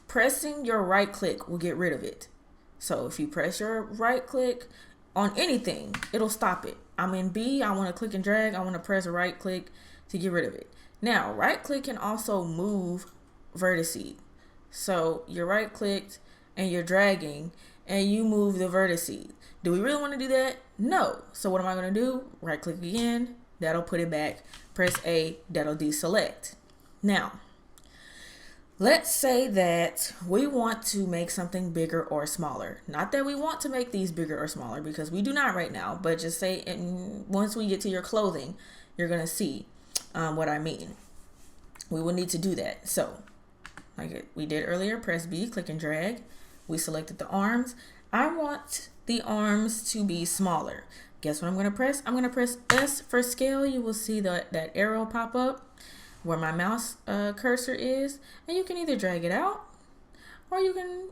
Speaker 1: Pressing your right click will get rid of it. So if you press your right click on anything, it'll stop it. I'm in B, I want to click and drag, I want to press right click to get rid of it. Now, right click can also move vertices. So you're right clicked and you're dragging and you move the vertices. Do we really want to do that? No. So what am I going to do? Right click again, that'll put it back. Press A, that'll deselect. Now, let's say that we want to make something bigger or smaller. Not that we want to make these bigger or smaller, because we do not right now, but just say once we get to your clothing, you're going to see what I mean. We will need to do that. So like we did earlier, press B, click and drag. We selected the arms. I want the arms to be smaller. Guess what I'm going to press? I'm going to press S for scale. You will see that arrow pop up where my mouse cursor is, and you can either drag it out or you can,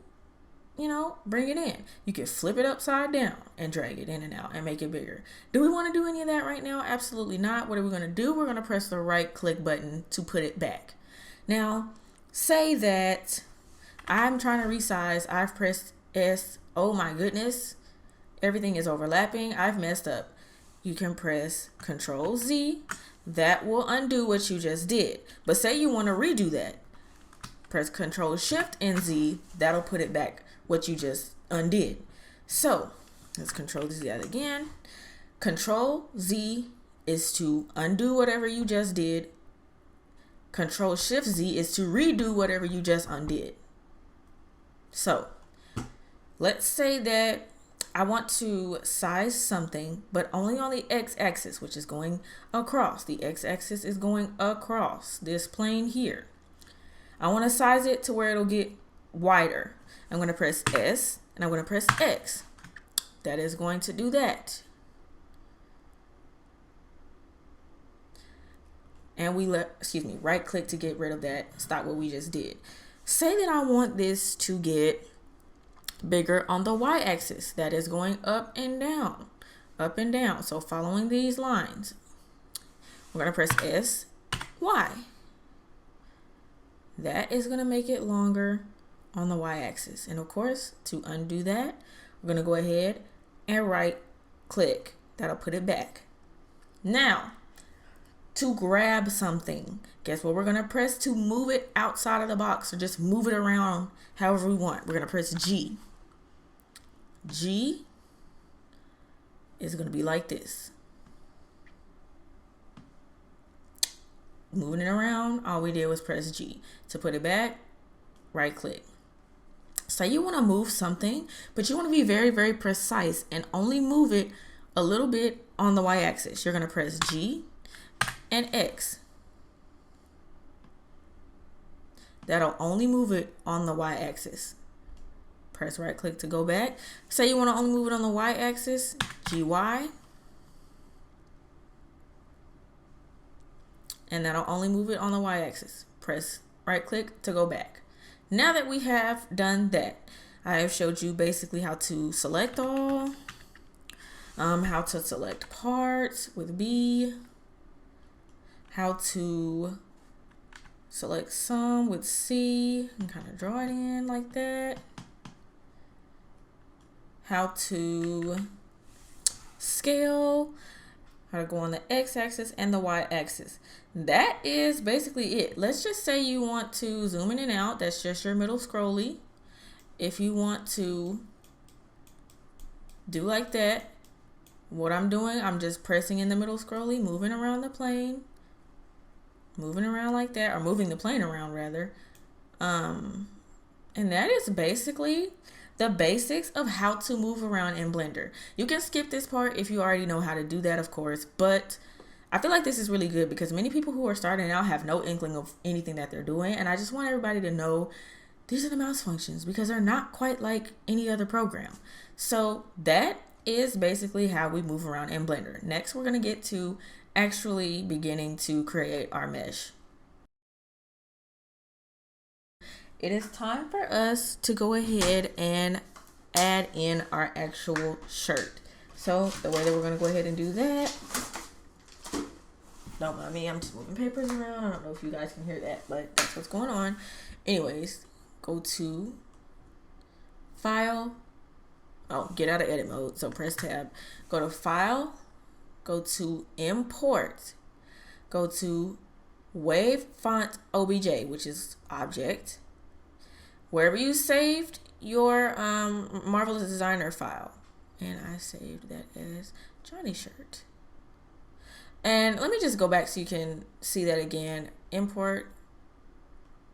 Speaker 1: bring it in. You can flip it upside down and drag it in and out and make it bigger. Do we want to do any of that right now? Absolutely not. What are we going to do? We're going to press the right click button to put it back. Now, say that I'm trying to resize. I've pressed S. Oh my goodness. Everything is overlapping. I've messed up. you can press Control Z. That will undo what you just did. But say you want to redo that. Press Control Shift and Z. That'll put it back what you just undid. So let's Control Z that again. Control Z is to undo whatever you just did. Control Shift Z is to redo whatever you just undid. So let's say that I want to size something, but only on the x-axis, which is going across. The x-axis is going across this plane here. I want to size it to where it'll get wider. I'm going to press S and I'm going to press X. That is going to do that. And we right click to get rid of that, stop what we just did. Say that I want this to get bigger on the y-axis. That is going up and down, up and down. So following these lines, we're going to press S, Y. That is going to make it longer on the y-axis. And of course, to undo that, we're going to go ahead and right click. That'll put it back. Now, to grab something, guess what we're going to press to move it outside of the box, or just move it around however we want? We're going to press G. G is going to be like this. Moving it around, all we did was press G. To put it back, right click. Say you want to move something, but you want to be very, very precise and only move it a little bit on the y-axis. You're going to press G and X. That'll only move it on the y-axis. Press right click to go back. Say you want to only move it on the y-axis, GY. And that'll only move it on the y-axis. Press right click to go back. Now that we have done that, I have showed you basically how to select all, how to select parts with B, how to select some with C and kind of draw it in like that, how to scale, how to go on the x-axis and the y-axis. That is basically it. Let's just say you want to zoom in and out. That's just your middle scrolly. If you want to do like that, what I'm doing, I'm just pressing in the middle scrolly, moving around the plane, moving around like that, or moving the plane around rather. And that is basically the basics of how to move around in Blender. You can skip this part if you already know how to do that, of course, but I feel like this is really good because many people who are starting out have no inkling of anything that they're doing, and I just want everybody to know these are the mouse functions because they're not quite like any other program. So that is basically how we move around in Blender. Next, we're going to get to actually beginning to create our mesh. It is time for us to go ahead and add in our actual shirt. So the way that we're going to go ahead and do that, don't mind me, I'm just moving papers around. I don't know if you guys can hear that, but that's what's going on. Anyways, go to File. Oh, get out of edit mode. So press tab. Go to File. Go to Import. Go to Wave Font OBJ, which is Object. Wherever you saved your Marvelous Designer file. And I saved that as Johnny Shirt. And let me just go back so you can see that again. Import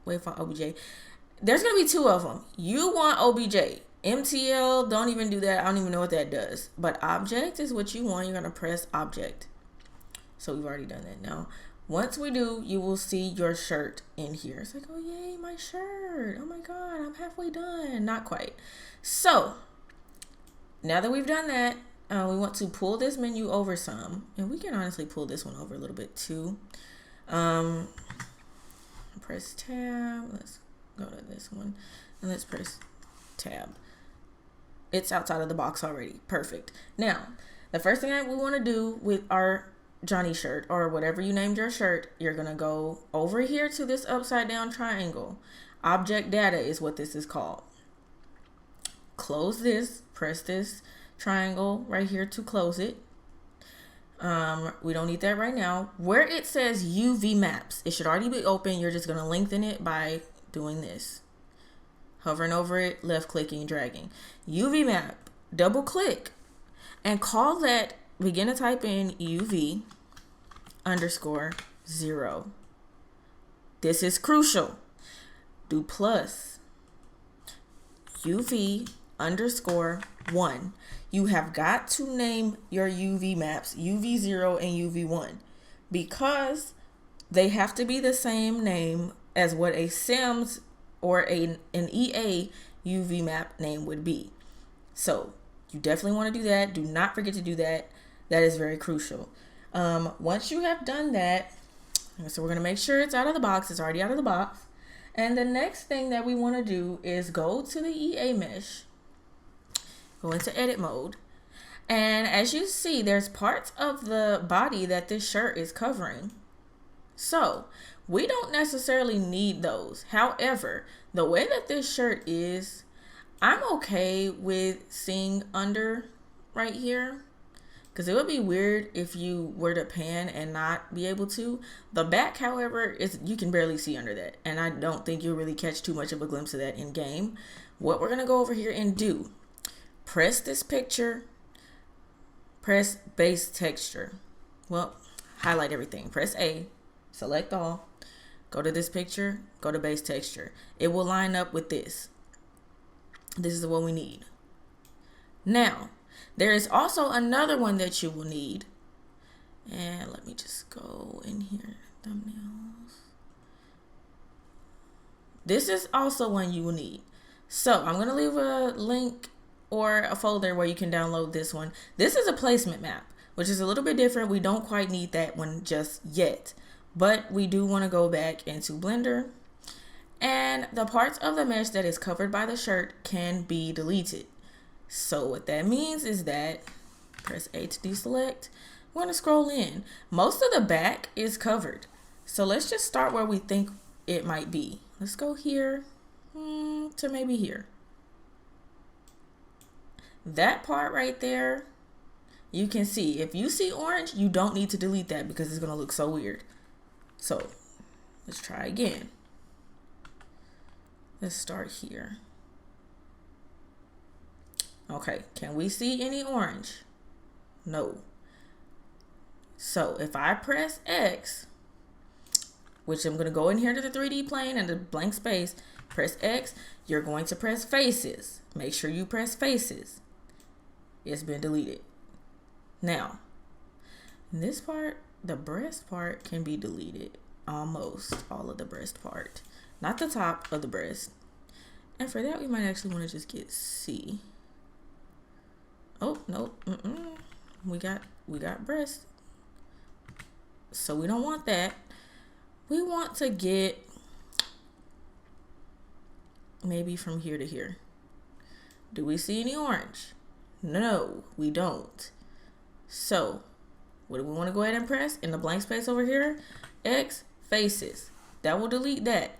Speaker 1: Wavefont OBJ. There's going to be two of them. You want OBJ. MTL, don't even do that. I don't even know what that does. But object is what you want. You're going to press object. So we've already done that now. Once we do, you will see your shirt in here. It's like, oh yay, my shirt. Oh my God, I'm halfway done. Not quite. So now that we've done that, we want to pull this menu over some, and we can honestly pull this one over a little bit too. Press tab. Let's go to this one, and let's press tab. It's outside of the box already. Perfect. Now, the first thing that we want to do with our Johnny shirt, or whatever you named your shirt, you're gonna go over here to this upside down triangle. Object data is what this is called. Close this. Press this triangle right here to close it. We don't need that right now. Where it says UV maps, it should already be open. You're just going to lengthen it by doing this. Hovering over it, left clicking, dragging. UV map, double click, and call that, begin to type in UV underscore 0. This is crucial. Do plus UV underscore 1. You have got to name your UV maps UV 0 and UV 1 because they have to be the same name as what a Sims or an EA UV map name would be. So you definitely want to do that. Do not forget to do that. That is very crucial. Once you have done that, so we're going to make sure it's out of the box. It's already out of the box. And the next thing that we want to do is go to the EA mesh, go into edit mode. And as you see, there's parts of the body that this shirt is covering. So we don't necessarily need those. However, the way that this shirt is, I'm okay with seeing under right here. Because it would be weird if you were to pan and not be able to. The back, however, is you can barely see under that. And I don't think you'll really catch too much of a glimpse of that in game. What we're going to go over here and do, press this picture, press base texture. Well, highlight everything. Press A, select all, go to this picture, go to base texture. It will line up with this. This is what we need. Now, there is also another one that you will need. And let me just go in here. Thumbnails. This is also one you will need. So I'm going to leave a link or a folder where you can download this one. This is a placement map, which is a little bit different. We don't quite need that one just yet. But we do want to go back into Blender. And the parts of the mesh that is covered by the shirt can be deleted. So what that means is that, press A to deselect, we're going to scroll in. Most of the back is covered. So let's just start where we think it might be. Let's go here to maybe here. That part right there, you can see. If you see orange, you don't need to delete that because it's going to look so weird. So let's try again. Let's start here. Okay, can we see any orange? No. So if I press X, which I'm going to go in here to the 3D plane and the blank space, press X, you're going to press faces. Make sure you press faces. It's been deleted. Now, this part, the breast part can be deleted. Almost all of the breast part. Not the top of the breast. And for that, we might actually want to just get C. Oh, no. We got breast. So we don't want that. We want to get maybe from here to here. Do we see any orange? No, we don't. So what do we want to go ahead and press in the blank space over here? X, faces. That will delete that.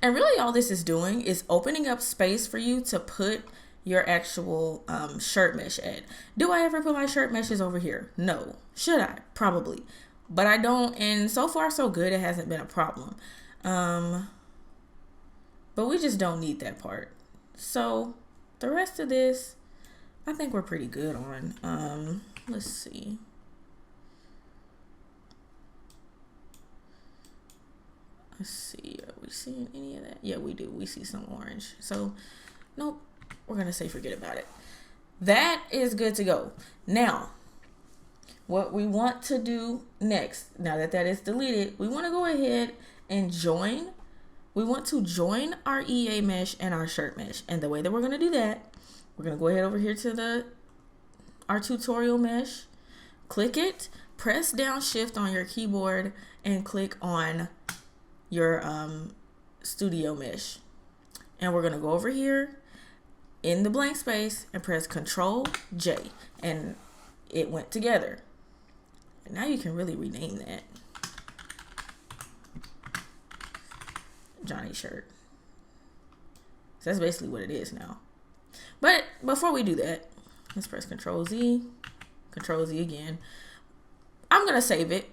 Speaker 1: And really all this is doing is opening up space for you to put your actual shirt mesh at. Do I ever put my shirt meshes over here? No. Should I? Probably. But I don't, and so far so good, it hasn't been a problem. But we just don't need that part. So the rest of this, I think we're pretty good on. Let's see. Let's see, are we seeing any of that? Yeah, we do. We see some orange. So, nope. We're going to say forget about it. That is good to go. Now, what we want to do next, now that that is deleted, we want to go ahead and join. We want to join our EA mesh and our shirt mesh. And the way that we're going to do that, we're going to go ahead over here to our tutorial mesh. Click it. Press down shift on your keyboard and click on your studio mesh. And we're going to go over here in the blank space and press Control J, and it went together. And now you can really rename that Johnny shirt. So that's basically what it is now. But before we do that, let's press Control Z, Control Z again. I'm going to save it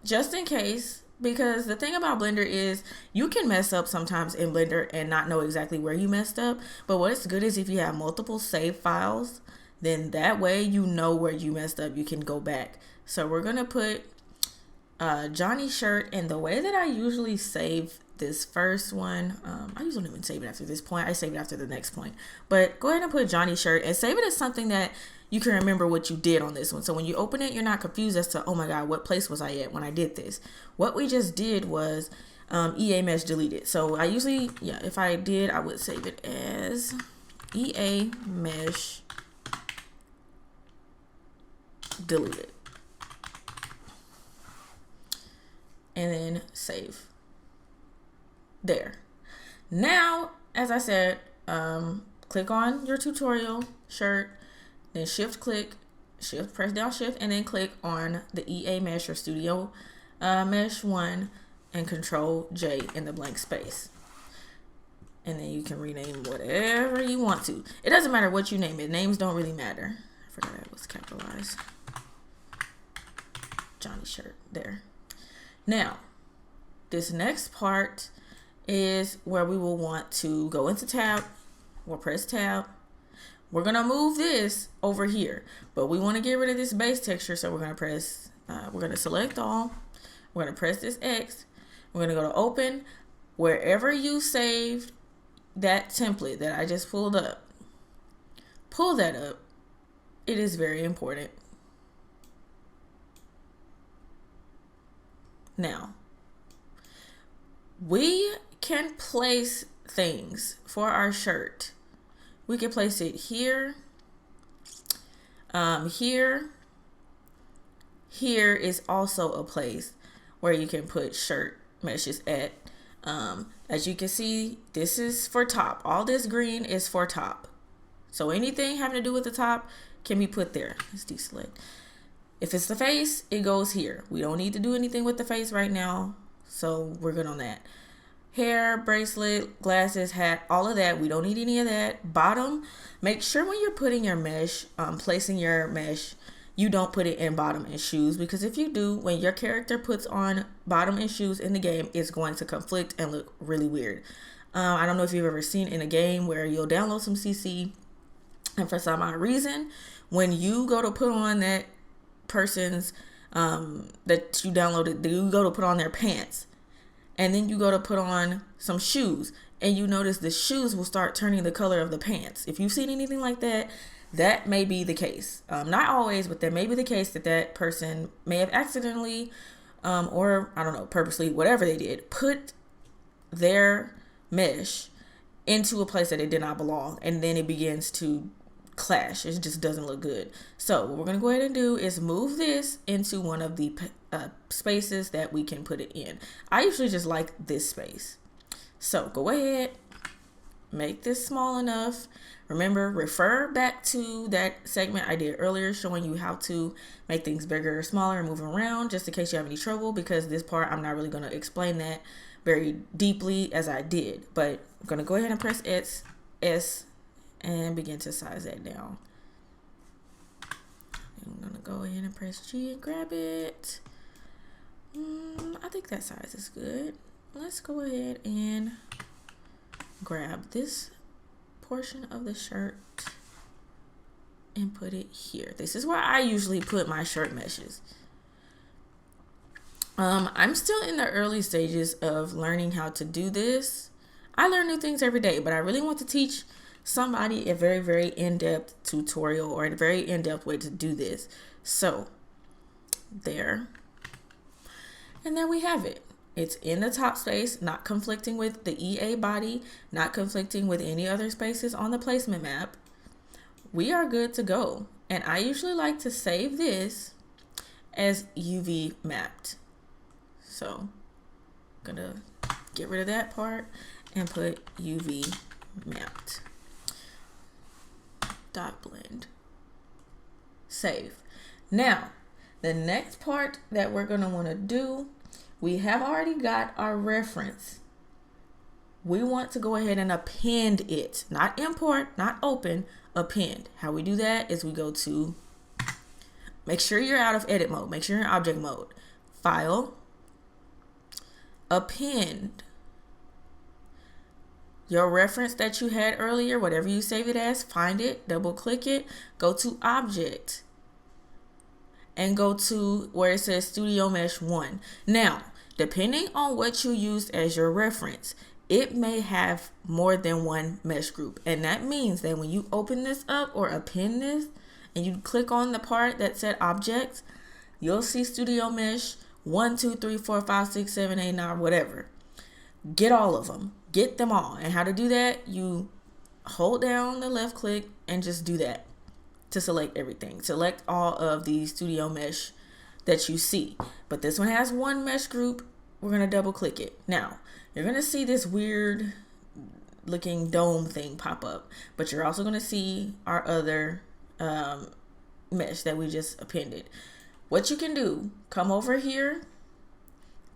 Speaker 1: just in case, because the thing about Blender is you can mess up sometimes in Blender and not know exactly where you messed up. But what's good is if you have multiple save files, then that way you know where you messed up. You can go back. So we're going to put Johnny shirt, and the way that I usually save this first one, I usually don't even save it after this point. I save it after the next point. But go ahead and put Johnny shirt and save it as something that you can remember what you did on this one. So when you open it, you're not confused as to, oh my God, what place was I at when I did this? What we just did was EA mesh deleted. So I usually, if I did, I would save it as EA mesh deleted. And then save. There. Now, as I said, click on your tutorial shirt, then press down shift, and then click on the EA mesh or Studio Mesh 1 and Control J in the blank space. And then you can rename whatever you want to. It doesn't matter what you name it. Names don't really matter. I forgot it was capitalized. Johnny shirt. There. Now, this next part is where we will want to go into tab. We'll press tab. We're going to move this over here, but we want to get rid of this base texture. So we're going to select all. We're going to press this X. We're going to go to open. Wherever you saved that template that I just pulled up, pull that up. It is very important. Now, we can place things for our shirt. We can place it here, here. Here is also a place where you can put shirt meshes at. As you can see, this is for top. All this green is for top. So anything having to do with the top can be put there. Let's deselect. If it's the face, it goes here. We don't need to do anything with the face right now, so we're good on that. Hair, bracelet, glasses, hat, all of that. We don't need any of that. Bottom, make sure when you're putting your mesh, placing your mesh, you don't put it in bottom and shoes, because if you do, when your character puts on bottom and shoes in the game, it's going to conflict and look really weird. I don't know if you've ever seen in a game where you'll download some CC, and for some odd reason, when you go to put on that person's that you downloaded, you go to put on their pants, and then you go to put on some shoes, and you notice the shoes will start turning the color of the pants. If you've seen anything like that, that may be the case. Not always, but that may be the case that person may have accidentally, or I don't know, purposely, whatever they did, put their mesh into a place that it did not belong, and then it begins to clash. It just doesn't look good. So what we're going to go ahead and do is move this into one of the spaces that we can put it in. I usually just like this space. So go ahead, make this small enough. Remember, refer back to that segment I did earlier showing you how to make things bigger or smaller and move around, just in case you have any trouble, because this part I'm not really going to explain that very deeply as I did. But I'm going to go ahead and press S and begin to size that down. I'm going to go ahead and press G and grab it. I think that size is good. Let's go ahead and grab this portion of the shirt and put it here. This is where I usually put my shirt meshes. I'm still in the early stages of learning how to do this. I learn new things every day, but I really want to teach somebody a very, very in-depth tutorial or a very in-depth way to do this. So there. And there we have it. It's in the top space, not conflicting with the EA body, not conflicting with any other spaces on the placement map. We are good to go. And I usually like to save this as UV mapped. So I'm gonna get rid of that part and put UV mapped. Dot blend. Save. Now, the next part that we're gonna wanna do, we have already got our reference. We want to go ahead and append it, not import, not open, append. How we do that is we go to Make sure you're out of edit mode. Make sure you're in object mode. File, append. Your reference that you had earlier, whatever you save it as, find it, double click it, go to object, and go to where it says Studio Mesh 1. Now, depending on what you used as your reference, it may have more than one mesh group. And that means that when you open this up or append this, and you click on the part that said objects, you'll see Studio Mesh 1, 2, 3, 4, 5, 6, 7, 8, 9, whatever. Get all of them. Get them all. And how to do that, you hold down the left click and just do that to select everything. Select all of the Studio Mesh that you see. But this one has one mesh group. We're going to double click it. Now, you're going to see this weird looking dome thing pop up. But you're also going to see our other mesh that we just appended. What you can do, come over here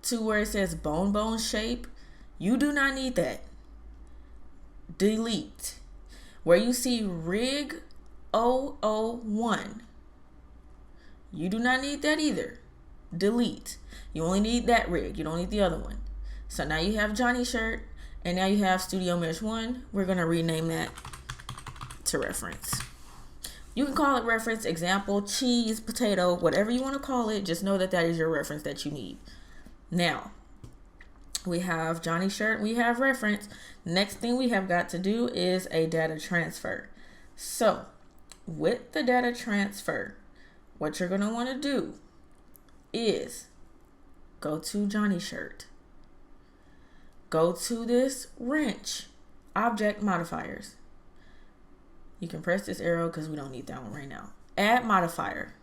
Speaker 1: to where it says bone shape. You do not need that. Delete. Where you see rig 001, you do not need that either. Delete. You only need that rig. You don't need the other one. So now you have Johnny shirt, and now you have Studio Mesh 1. We're going to rename that to reference. You can call it reference, example, cheese, potato, whatever you want to call it. Just know that that is your reference that you need. Now, we have Johnny shirt, we have reference. Next thing we have got to do is a data transfer. So, with the data transfer, what you're going to want to do is go to Johnny shirt. Go to this wrench, object modifiers. You can press this arrow because we don't need that one right now. Add modifier.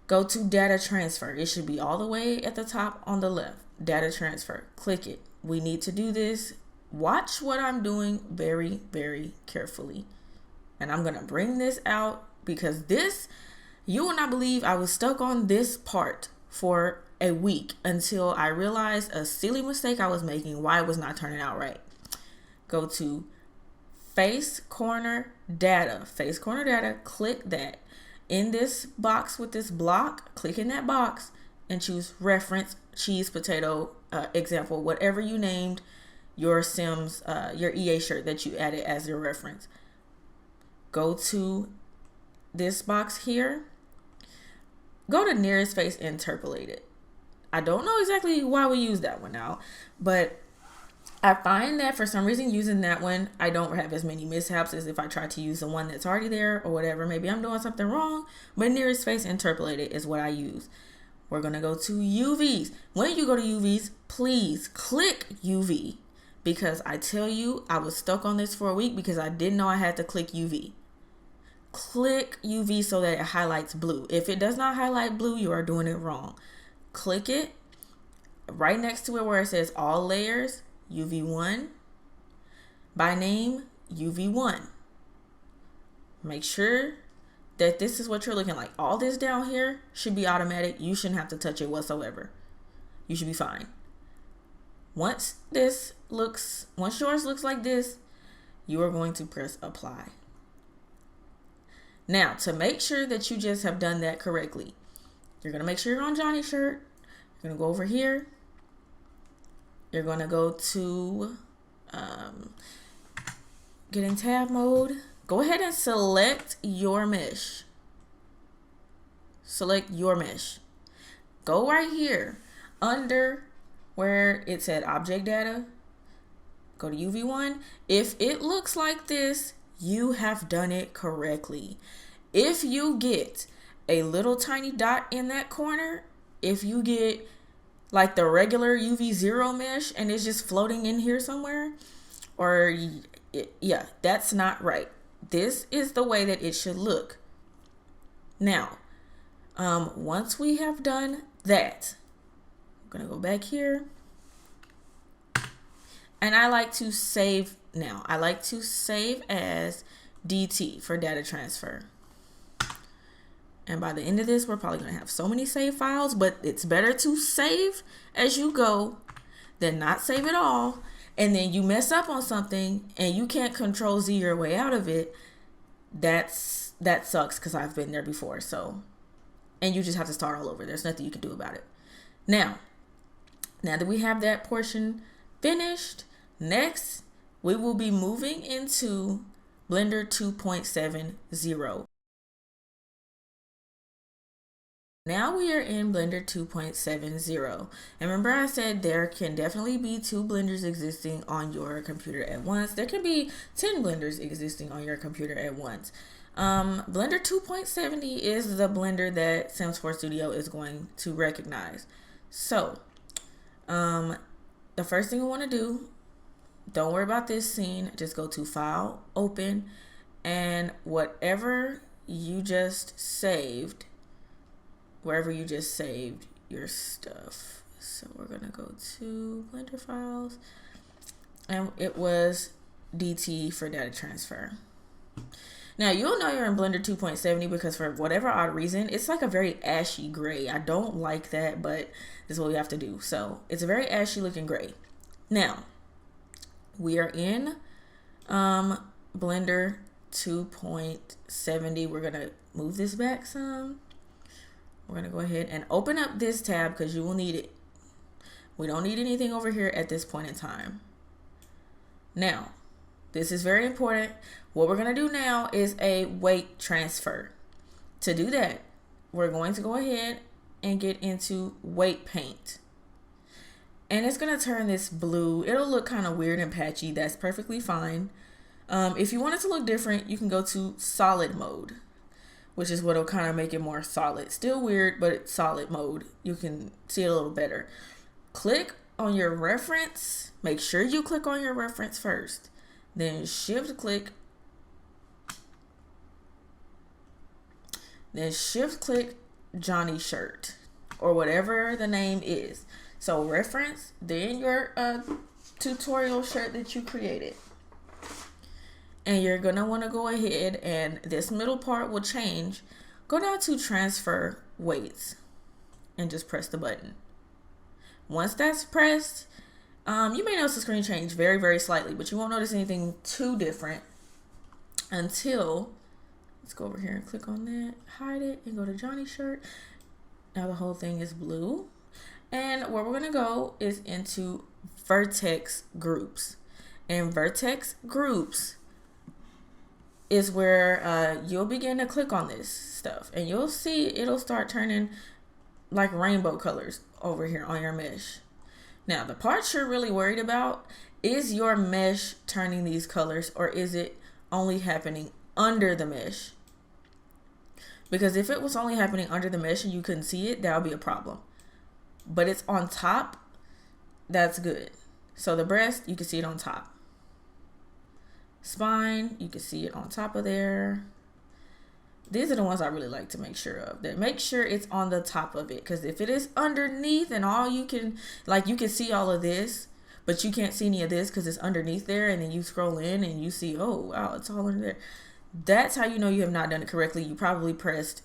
Speaker 1: Go to data transfer. It should be all the way at the top on the left. Data transfer. Click it. We need to do this. Watch what I'm doing very, very carefully. And I'm going to bring this out because this, you will not believe I was stuck on this part for a week until I realized a silly mistake I was making, why it was not turning out right. Go to face corner data. Face corner data. Click that. In this box with this block, click in that box and choose reference, cheese, potato, example, whatever you named your Sims, your EA shirt that you added as your reference. Go to this box here. Go to nearest face, interpolate it. I don't know exactly why we use that one now, but I find that for some reason using that one, I don't have as many mishaps as if I try to use the one that's already there or whatever. Maybe I'm doing something wrong, but nearest face interpolated is what I use. We're going to go to UVs. When you go to UVs, please click UV because I tell you, I was stuck on this for a week because I didn't know I had to click UV. Click UV so that it highlights blue. If it does not highlight blue, you are doing it wrong. Click it right next to it where it says all layers. UV1, by name, UV1. Make sure that this is what you're looking like. All this down here should be automatic. You shouldn't have to touch it whatsoever. You should be fine. Once yours looks like this, you are going to press apply. Now, to make sure that you just have done that correctly, you're going to make sure you're on Johnny shirt. You're going to go over here. You're going to go to get in tab mode. Go ahead and select your mesh. Select your mesh. Go right here under where it said object data. Go to UV1. If it looks like this, you have done it correctly. If you get a little tiny dot in that corner, if you get like the regular UV0 mesh and it's just floating in here somewhere, or yeah, that's not right. This is the way that it should look. Now, once we have done that, I'm gonna go back here, and I like to save now. I like to save as DT for data transfer. And by the end of this, we're probably going to have so many save files, but it's better to save as you go than not save it all. And then you mess up on something and you can't control Z your way out of it. That's that sucks because I've been there before. So, and you just have to start all over. There's nothing you can do about it. Now that we have that portion finished, next we will be moving into Blender 2.70. Now we are in Blender 2.70. And remember I said there can definitely be 2 blenders existing on your computer at once. There can be 10 blenders existing on your computer at once. Blender 2.70 is the blender that Sims 4 Studio is going to recognize. So, the first thing we want to do, don't worry about this scene. Just go to File, Open, and whatever you just saved, wherever you just saved your stuff. So we're gonna go to Blender Files, and it was DT for data transfer. Now you'll know you're in Blender 2.70 because for whatever odd reason, it's like a very ashy gray. I don't like that, but this is what we have to do. So it's a very ashy looking gray. Now we are in Blender 2.70. We're gonna move this back some. We're going to go ahead and open up this tab because you will need it. We don't need anything over here at this point in time. Now, this is very important. What we're going to do now is a weight transfer. To do that, we're going to go ahead and get into weight paint. And it's going to turn this blue. It'll look kind of weird and patchy. That's perfectly fine. If you want it to look different, you can go to solid mode, which is what'll kind of make it more solid. Still weird, but it's solid mode. You can see it a little better. Click on your reference. Make sure you click on your reference first. Then shift click. Then shift click Johnny shirt or whatever the name is. So reference, then your tutorial shirt that you created. And you're going to want to go ahead and this middle part will change. Go down to transfer weights and just press the button. Once that's pressed, you may notice the screen change very, very slightly, but you won't notice anything too different until, let's go over here and click on that, hide it, and go to Johnny shirt. Now the whole thing is blue. And where we're going to go is into vertex groups. And vertex groups is where you'll begin to click on this stuff and you'll see it'll start turning like rainbow colors over here on your mesh. Now the part you're really worried about is your mesh turning these colors, or is it only happening under the mesh? Because if it was only happening under the mesh and you couldn't see it, that would be a problem. But it's on top, that's good. So the breast, you can see it on top. Spine, you can see it on top of there. These are the ones I really like to make sure of. That make sure it's on the top of it, because if it is underneath and all you can, like, you can see all of this, but you can't see any of this because it's underneath there, and then you scroll in and you see, oh wow, it's all under there. That's how you know you have not done it correctly. You probably pressed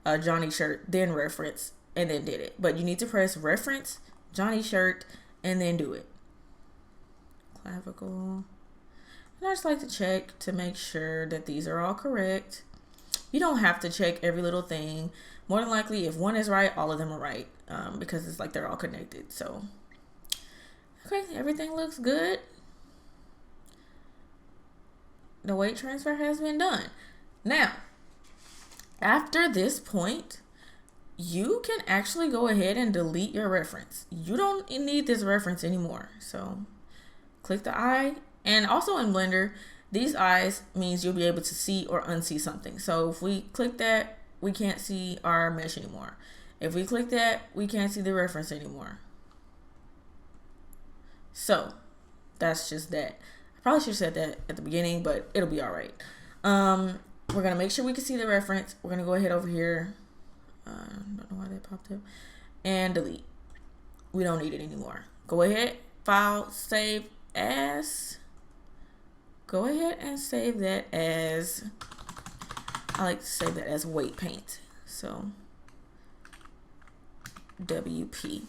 Speaker 1: Johnny shirt, then reference, and then did it. But you need to press reference, Johnny shirt, and then do it. Clavicle. And I just like to check to make sure that these are all correct. You don't have to check every little thing. More than likely, if one is right, all of them are right, because it's like they're all connected. So, okay, everything looks good. The weight transfer has been done. Now, after this point, you can actually go ahead and delete your reference. You don't need this reference anymore. So, click the eye. And also in Blender, these eyes means you'll be able to see or unsee something. So if we click that, we can't see our mesh anymore. If we click that, we can't see the reference anymore. So that's just that. I probably should have said that at the beginning, but it'll be all right. We're going to make sure we can see the reference. We're going to go ahead over here. I don't know why that popped up. And delete. We don't need it anymore. Go ahead, file, save as. Go ahead and save that as, I like to save that as weight paint. So WP.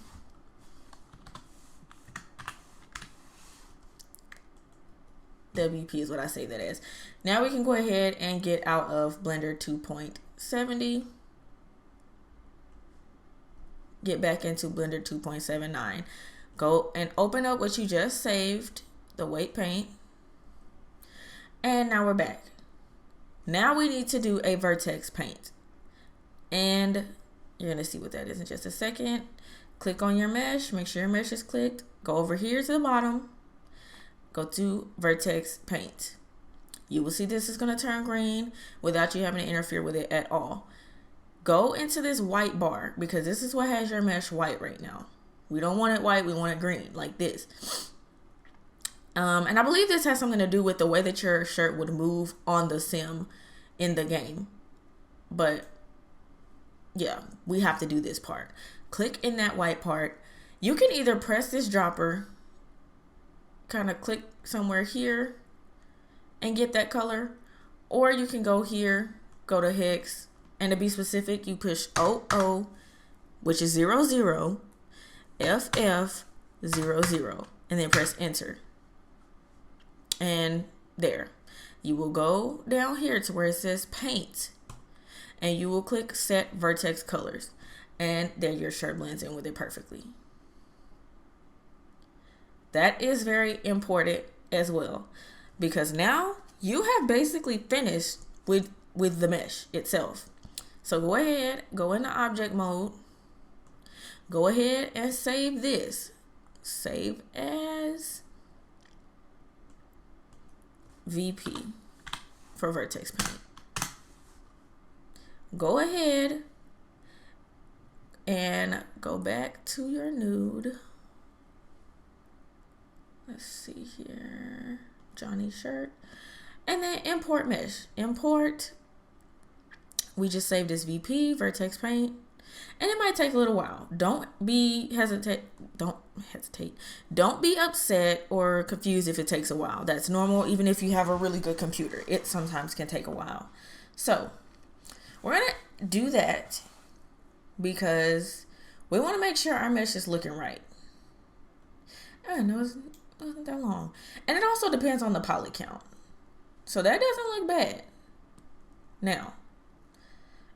Speaker 1: WP is what I say that as. Now we can go ahead and get out of Blender 2.70. Get back into Blender 2.79. Go and open up what you just saved, the weight paint. And now we're back. Now we need to do a vertex paint. And you're going to see what that is in just a second. Click on your mesh. Make sure your mesh is clicked. Go over here to the bottom. Go to vertex paint. You will see this is going to turn green without you having to interfere with it at all. Go into this white bar because this is what has your mesh white right now. We don't want it white. We want it green like this. And I believe this has something to do with the way that your shirt would move on the sim in the game. But yeah, we have to do this part. Click in that white part. You can either press this dropper, kind of click somewhere here and get that color, or you can go here, go to hex, and to be specific, you push 00, which is 00, FF00, and then press enter. And there, you will go down here to where it says paint, and you will click set vertex colors, and there your shirt blends in with it perfectly. That is very important as well, because now you have basically finished with the mesh itself. So go ahead, go into object mode, go ahead and save this. Save as VP for vertex paint. Go ahead and go back to your nude. Let's see here, Johnny shirt, and then import mesh. Import, we just saved as VP, vertex paint, and it might take a little while. Don't be hesitate. Don't be upset or confused if it takes a while. That's normal, even if you have a really good computer. It sometimes can take a while. So we're gonna do that because we want to make sure our mesh is looking right. I know it wasn't that long. And it also depends on the poly count. So that doesn't look bad. Now,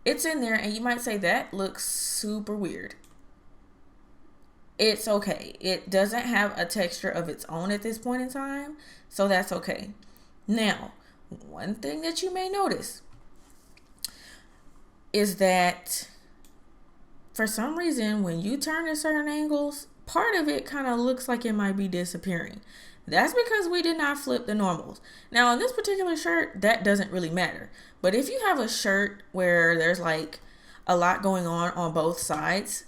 Speaker 1: it's in there and you might say that looks super weird. It's okay. It doesn't have a texture of its own at this point in time, so that's okay. Now, one thing that you may notice is that for some reason, when you turn at certain angles, part of it kind of looks like it might be disappearing. That's because we did not flip the normals. Now, on this particular shirt, that doesn't really matter. But if you have a shirt where there's like a lot going on both sides,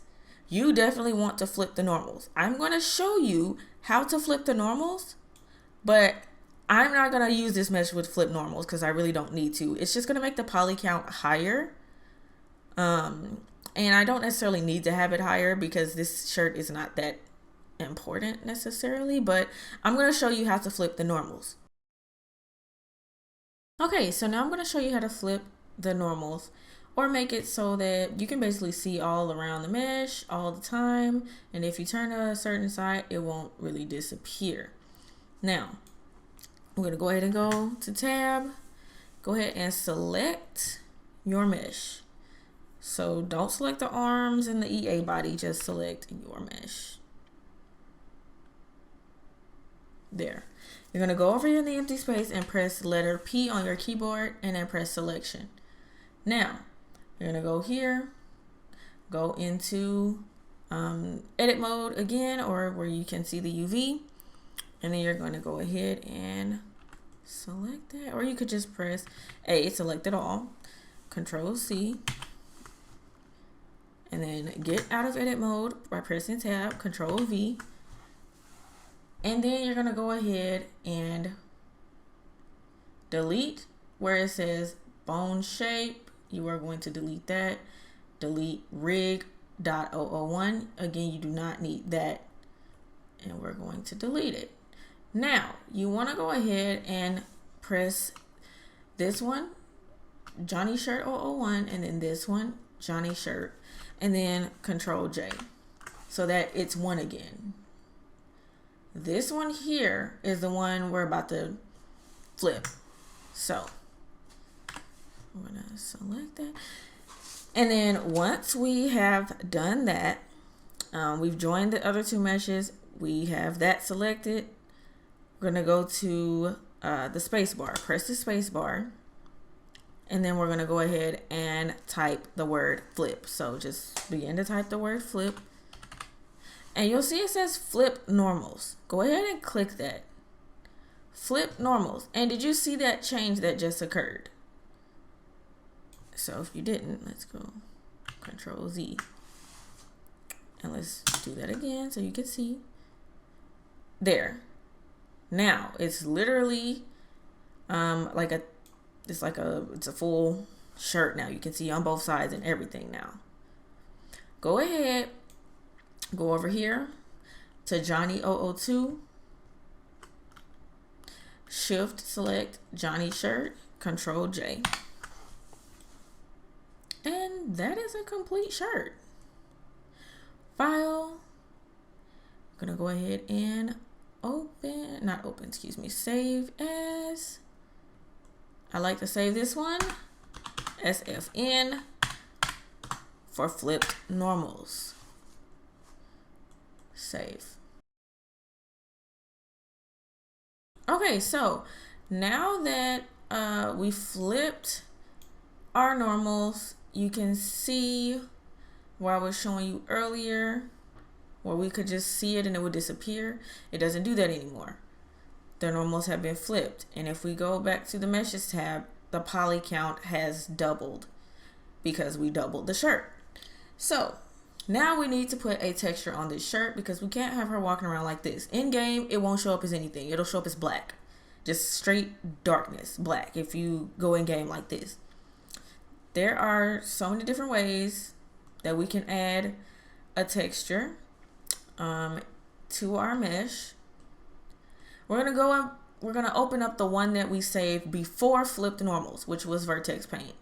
Speaker 1: you definitely want to flip the normals. I'm going to show you how to flip the normals, but I'm not going to use this mesh with flip normals because I really don't need to. It's just going to make the poly count higher. And I don't necessarily need to have it higher because this shirt is not that important necessarily, but I'm going to show you how to flip the normals. Okay, so now I'm going to show you how to flip the normals or make it so that you can basically see all around the mesh all the time. And if you turn to a certain side, it won't really disappear. Now, we're going to go ahead and go to tab, go ahead and select your mesh. So don't select the arms and the EA body, just select your mesh. There. You're going to go over here in the empty space and press letter P on your keyboard and then press selection. Now, you're going to go here, go into edit mode again, or where you can see the UV. And then you're going to go ahead and select that, or you could just press A, select it all, Control C. And then get out of edit mode by pressing tab, Control V. And then you're going to go ahead and delete where it says bone shape. You are going to delete that. Delete rig.001. Again, you do not need that. And we're going to delete it. Now, you want to go ahead and press this one, Johnny Shirt 001, and then this one, Johnny Shirt, and then Control J so that it's one again. This one here is the one we're about to flip. So I'm gonna select that. And then once we have done that, we've joined the other two meshes. We have that selected. We're gonna go to the space bar, press the space bar, and then we're gonna go ahead and type the word flip. So just begin to type the word flip. And you'll see it says flip normals. Go ahead and click that. Flip normals. And did you see that change that just occurred? So if you didn't, let's go Control Z. And let's do that again so you can see. There. Now it's literally it's a full shirt now. You can see on both sides and everything now. Go ahead, go over here to Johnny 002. Shift select Johnny shirt, Control J. And that is a complete shirt. File. I'm gonna go ahead and save as. I like to save this one, SFN, for flipped normals. Save. Okay, so now that we flipped our normals, you can see where I was showing you earlier, where we could just see it and it would disappear. It doesn't do that anymore. The normals have been flipped. And if we go back to the meshes tab, the poly count has doubled because we doubled the shirt. So now we need to put a texture on this shirt because we can't have her walking around like this. In game, it won't show up as anything. It'll show up as black. Just straight darkness, black, if you go in game like this. There are so many different ways that we can add a texture to our mesh. We're gonna open up the one that we saved before flipped normals, which was vertex paint.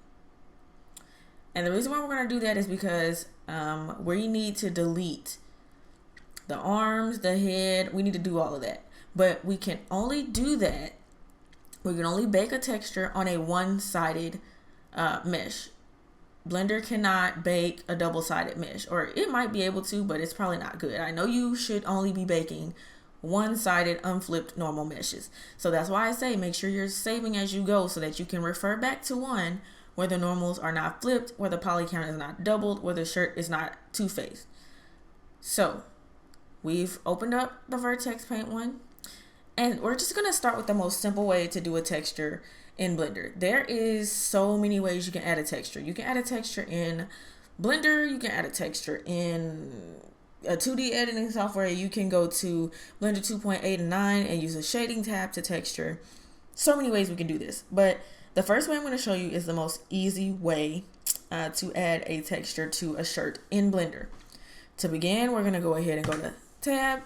Speaker 1: And the reason why we're gonna do that is because we need to delete the arms, the head. We need to do all of that, but we can only do that. We can only bake a texture on a one-sided mesh. Blender cannot bake a double-sided mesh, or it might be able to, but it's probably not good. I know you should only be baking one-sided unflipped normal meshes. So that's why I say make sure you're saving as you go so that you can refer back to one where the normals are not flipped, where the poly count is not doubled, where the shirt is not two-faced. So we've opened up the vertex paint one, and we're just gonna start with the most simple way to do a texture in Blender. There is so many ways you can add a texture. You can add a texture in Blender, you can add a texture in a 2D editing software. You can go to Blender 2.8 and 9 and use a shading tab to texture. So many ways we can do this, but the first way I'm going to show you is the most easy way to add a texture to a shirt in Blender. To begin, we're going to go ahead and go to tab,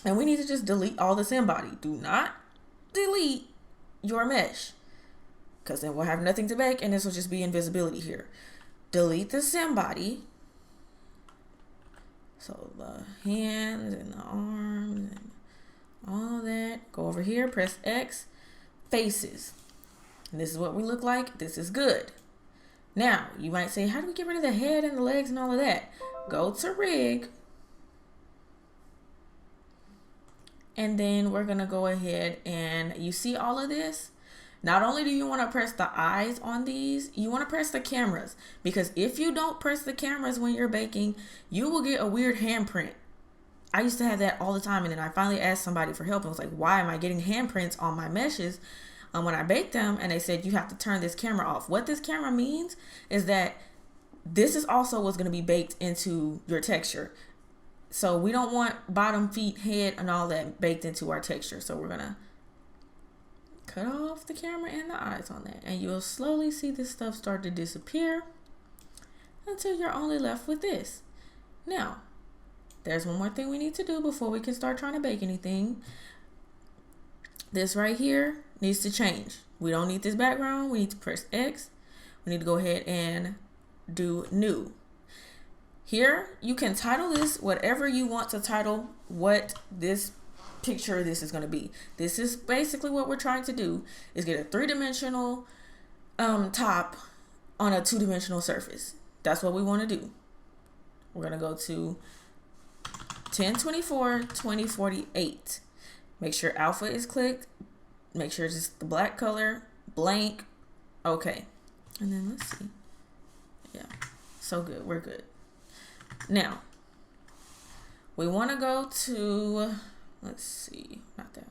Speaker 1: and we need to just delete all this in body. Do not delete your mesh, because then we'll have nothing to bake and this will just be invisibility here. Delete the sim body. So the hands and the arms and all that. Go over here, press X, faces. And this is what we look like. This is good. Now, you might say, how do we get rid of the head and the legs and all of that? Go to rig. And then we're going to go ahead and you see all of this. Not only do you want to press the eyes on these, you want to press the cameras, because if you don't press the cameras when you're baking, you will get a weird handprint. I used to have that all the time, and then I finally asked somebody for help and was like, why am I getting handprints on my meshes when I bake them? And they said, you have to turn this camera off. What this camera means is that this is also what's going to be baked into your texture. So we don't want bottom, feet, head, and all that baked into our texture. So we're going to cut off the camera and the eyes on that, and you'll slowly see this stuff start to disappear until you're only left with this. Now, there's one more thing we need to do before we can start trying to bake anything. This right here needs to change. We don't need this background. We need to press X. We need to go ahead and do new. Here, you can title this whatever you want to title what this picture this is going to be. This is basically what we're trying to do, is get a 3-dimensional top on a 2-dimensional surface. That's what we want to do. We're going to go to 1024, 2048. Make sure alpha is clicked. Make sure it's just the black color, blank. Okay. And then let's see. Yeah. So good. We're good. Now, we want to go to, let's see, not that.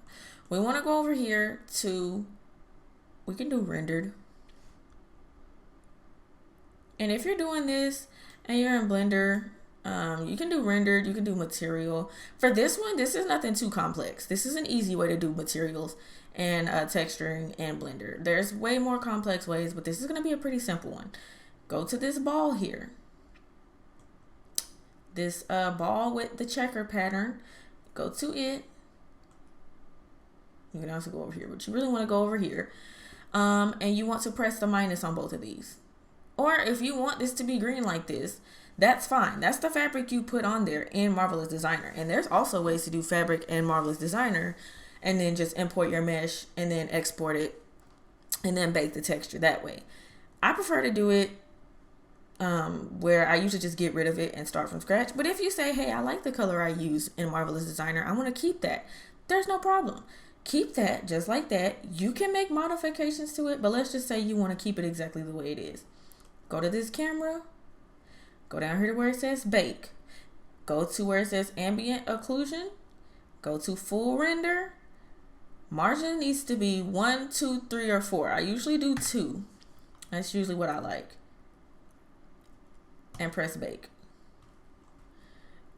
Speaker 1: We want to go over here to, we can do rendered. And if you're doing this and you're in Blender, you can do rendered, you can do material. For this one, this is nothing too complex. This is an easy way to do materials and texturing and Blender. There's way more complex ways, but this is going to be a pretty simple one. Go to this ball here. This ball with the checker pattern. Go to it. You can also go over here, but you really want to go over here. And you want to press the minus on both of these. Or if you want this to be green like this, that's fine. That's the fabric you put on there in Marvelous Designer. And there's also ways to do fabric in Marvelous Designer and then just import your mesh and then export it and then bake the texture that way. I prefer to do it where I usually just get rid of it and start from scratch. But if you say, hey, I like the color I use in Marvelous Designer, I want to keep that, there's no problem. Keep that just like that. You can make modifications to it, but let's just say you want to keep it exactly the way it is. Go to this camera, go down here to where it says bake, go to where it says ambient occlusion, go to full render. Margin needs to be 1, 2, 3, or 4. I usually do 2. That's usually what I like. And press bake.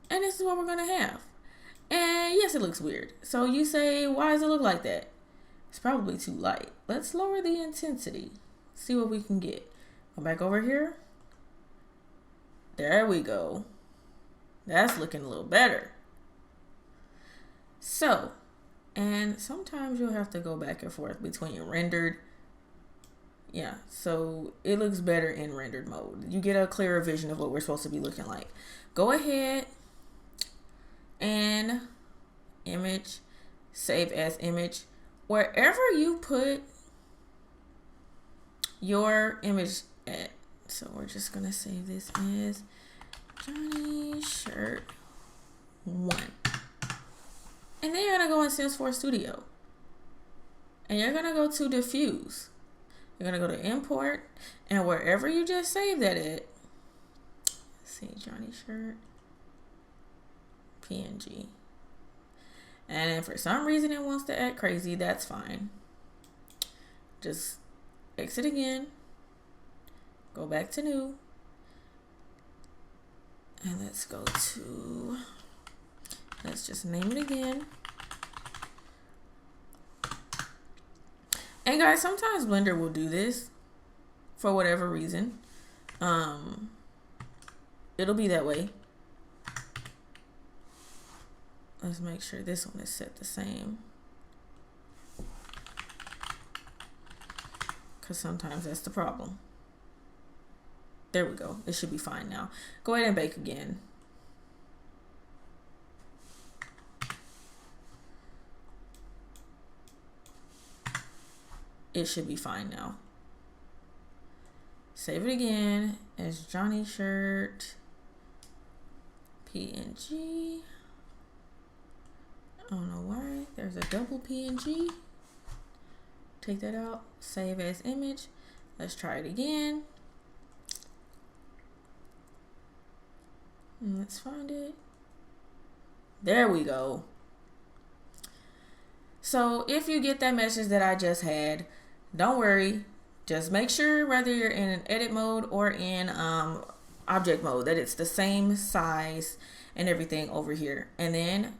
Speaker 1: And this is what we're gonna have. And yes, it looks weird. So you say, why does it look like that? It's probably too light. Let's lower the intensity. See what we can get. Go back over here. There we go. That's looking a little better. So, and sometimes you'll have to go back and forth between rendered. Yeah, so it looks better in rendered mode. You get a clearer vision of what we're supposed to be looking like. Go ahead and image, save as image. Wherever you put your image at. So we're just going to save this as Johnny Shirt 1. And then you're going to go in Salesforce Studio. And you're going to go to diffuse. You're going to go to import. And wherever you just saved that at, let's see, Johnny Shirt, PNG. And if for some reason it wants to act crazy, that's fine. Just exit again. Go back to new. And let's go to, let's just name it again. And guys, sometimes Blender will do this for whatever reason. It'll be that way. Let's make sure this one is set the same. Because sometimes that's the problem. There we go. It should be fine now. Go ahead and bake again. It should be fine now. Save it again as Johnny Shirt PNG. I don't know why. There's a double PNG. Take that out. Save as image. Let's try it again. And let's find it. There we go. So if you get that message that I just had, don't worry. Just make sure whether you're in an edit mode or in object mode that it's the same size and everything over here. And then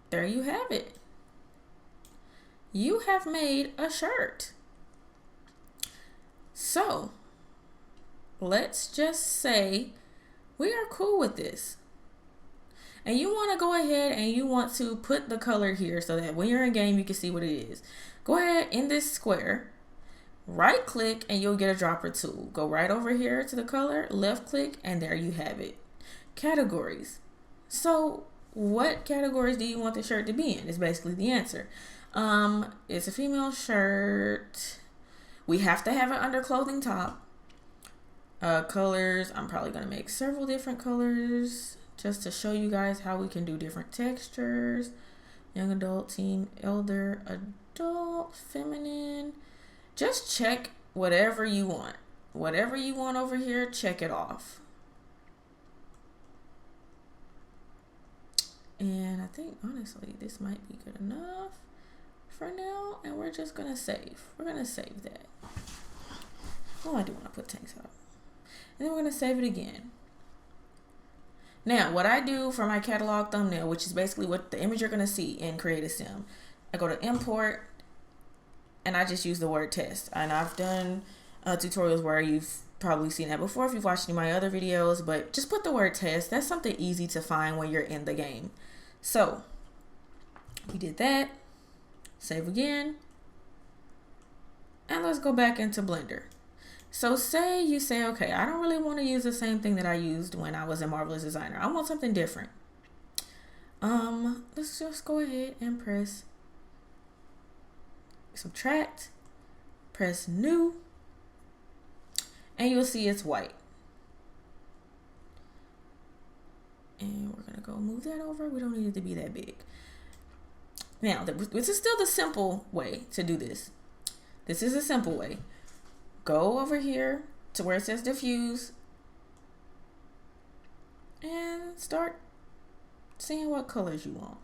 Speaker 1: there you have it. You have made a shirt. So let's just say we are cool with this. And you want to go ahead and you want to put the color here so that when you're in game, you can see what it is. Go ahead in this square, right click, and you'll get a dropper tool. Go right over here to the color, left click, and there you have it. Categories. So what categories do you want the shirt to be in? Is basically the answer. It's a female shirt. We have to have an underclothing top. Colors, I'm probably going to make several different colors just to show you guys how we can do different textures. Young adult, teen, elder, adult, feminine. Just check whatever you want. Whatever you want over here, check it off. And I think, honestly, this might be good enough for now. And we're just going to save. We're going to save that. Oh, I do want to put tanks up. And then we're going to save it again. Now, what I do for my catalog thumbnail, which is basically what the image you're going to see in Create Sim, I go to import and I just use the word test. And I've done tutorials where you've probably seen that before if you've watched any of my other videos, but just put the word test. That's something easy to find when you're in the game. So we did that. Save again. And let's go back into Blender. So say you say, okay, I don't really want to use the same thing that I used when I was a Marvelous Designer. I want something different. Let's just go ahead and press subtract, press new, and you'll see it's white. And we're gonna go move that over. We don't need it to be that big. Now, this is still the simple way to do this. This is a simple way. Go over here to where it says diffuse and start seeing what colors you want.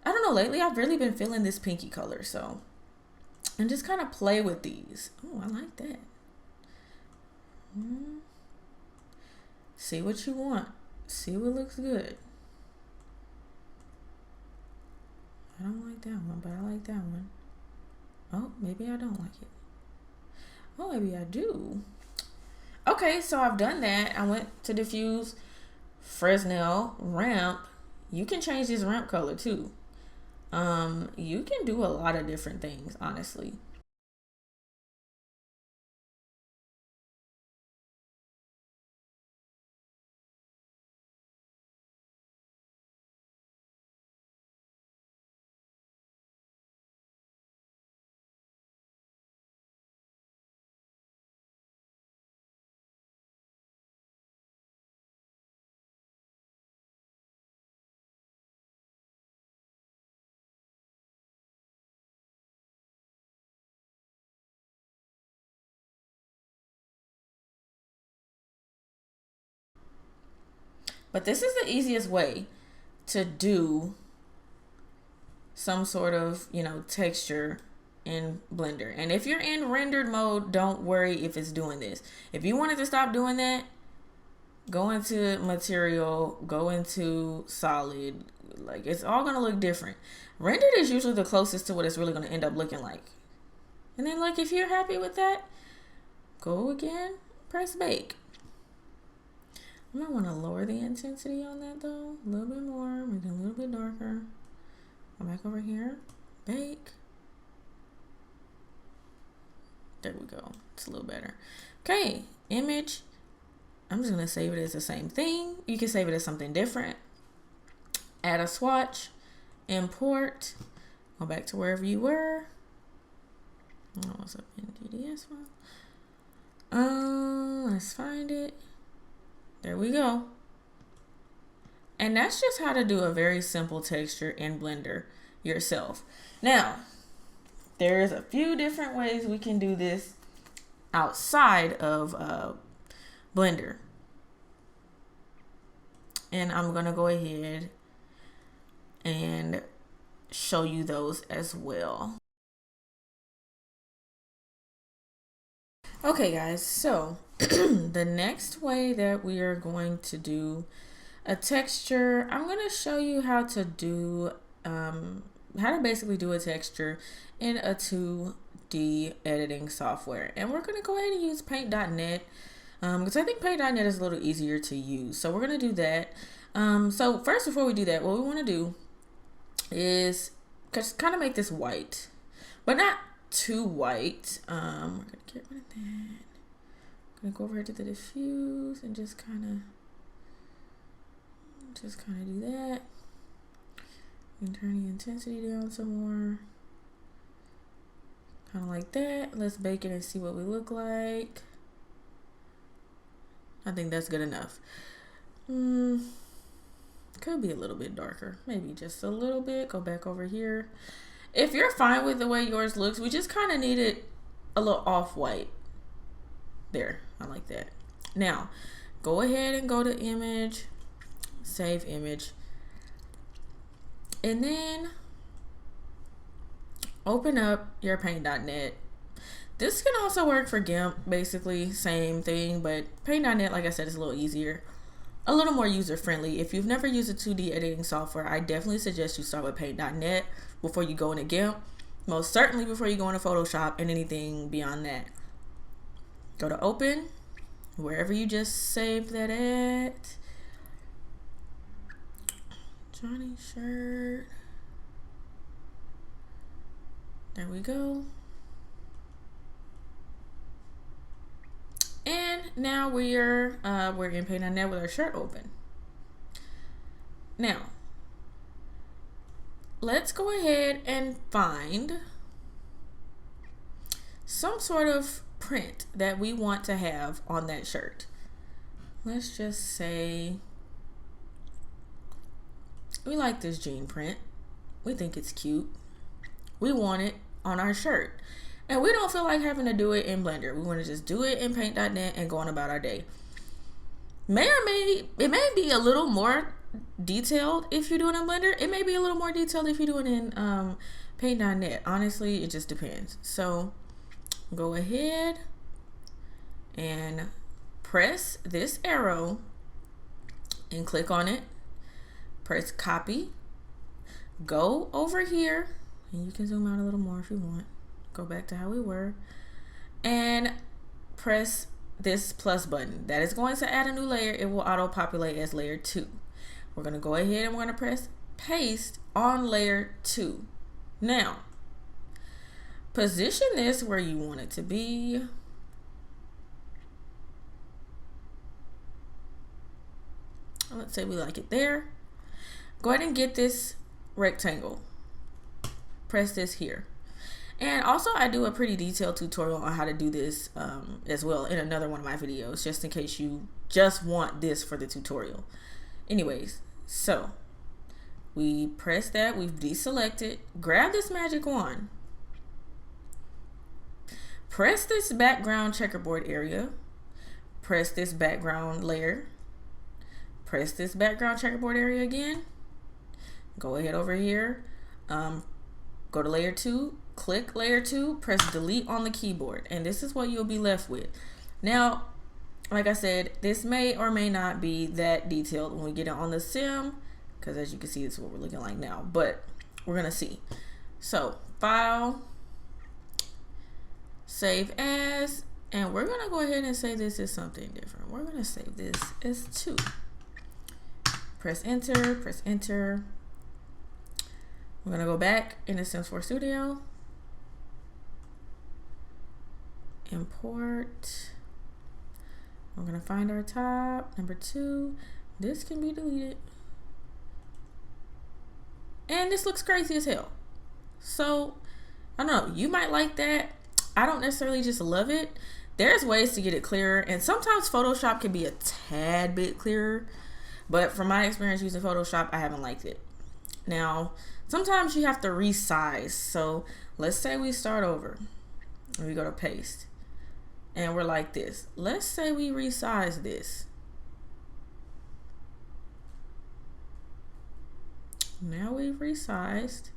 Speaker 1: I don't know, lately I've really been feeling this pinky color, so, and just kind of play with these. Oh, I like that. See what you want. See what looks good. I don't like that one, but I like that one. Oh, maybe I don't like it. Oh, maybe I do. Okay, so I've done that. I went to diffuse, Fresnel, ramp. You can change this ramp color too. You can do a lot of different things, honestly. But this is the easiest way to do some sort of, texture in Blender. And if you're in rendered mode, don't worry if it's doing this. If you wanted to stop doing that, go into material, go into solid. Like, it's all going to look different. Rendered is usually the closest to what it's really going to end up looking like. And then, like, if you're happy with that, go again, press bake. I might want to lower the intensity on that though, a little bit more, make it a little bit darker. Go back over here, bake. There we go, it's a little better. Okay, image. I'm just gonna save it as the same thing. You can save it as something different. Add a swatch, import, go back to wherever you were. Oh, what's up in DDS file? Let's find it. There we go. And that's just how to do a very simple texture in Blender yourself. Now, there's a few different ways we can do this outside of Blender. And I'm going to go ahead and show you those as well. Okay guys, so the next way that we are going to do a texture, I'm going to show you how to do, how to basically do a texture in a 2D editing software. And we're going to go ahead and use paint.net because I think paint.net is a little easier to use. So we're going to do that. So first, before we do that, what we want to do is just kind of make this white, but not too white. We're gonna get rid of that. I'm gonna go over here to the diffuse and just kind of do that. And turn the intensity down some more. Kind of like that. Let's bake it and see what we look like. I think that's good enough. Could be a little bit darker. Maybe just a little bit. Go back over here. If you're fine with the way yours looks, we just kind of need it a little off-white. There. I like that. Now, go ahead and go to image. Save image. And then open up your paint.net. This can also work for GIMP, basically same thing, but paint.net, like I said, is a little easier, a little more user-friendly. If you've never used a 2D editing software, I definitely suggest you start with paint.net before you go into GIMP, most certainly before you go into Photoshop and anything beyond that. Go to open, wherever you just saved that at. Johnny shirt. There we go. And now we're in paint.net with our shirt open. Now, let's go ahead and find some sort of print that we want to have on that shirt. Let's just say we like this jean print. We think it's cute. We want it on our shirt. And we don't feel like having to do it in Blender. We want to just do it in paint.net and go on about our day. It may be a little more detailed if you do it in Blender. It may be a little more detailed if you do it in paint.net. Honestly, it just depends. So go ahead and press this arrow and click on it. Press copy. Go over here, and you can zoom out a little more if you want. Go back to how we were, and press this plus button. That is going to add a new layer. It will auto populate as layer 2. We're going to go ahead and we're going to press paste on layer 2. Now, position this where you want it to be. Let's say we like it there. Go ahead and get this rectangle. Press this here. And also, I do a pretty detailed tutorial on how to do this as well in another one of my videos, just in case you just want this for the tutorial. Anyways, so we press that, we've deselected, grab this magic wand, press this background checkerboard area, press this background layer, press this background checkerboard area again, go ahead over here, go to layer 2, click layer 2, press delete on the keyboard, and this is what you'll be left with. Now, like I said, this may or may not be that detailed when we get it on the sim, because as you can see, this is what we're looking like now, but we're gonna see. So, file, save as, and we're gonna go ahead and say this is something different. We're gonna save this as 2. Press enter, press enter. We're gonna go back into Sims 4 Studio. Import. We're gonna find our top, number 2. This can be deleted. And this looks crazy as hell. So, I don't know, you might like that. I don't necessarily just love it. There's ways to get it clearer, and sometimes Photoshop can be a tad bit clearer, but from my experience using Photoshop, I haven't liked it. Now, sometimes you have to resize. So let's say we start over and we go to paste and we're like this. Let's say we resize this. Now we've resized,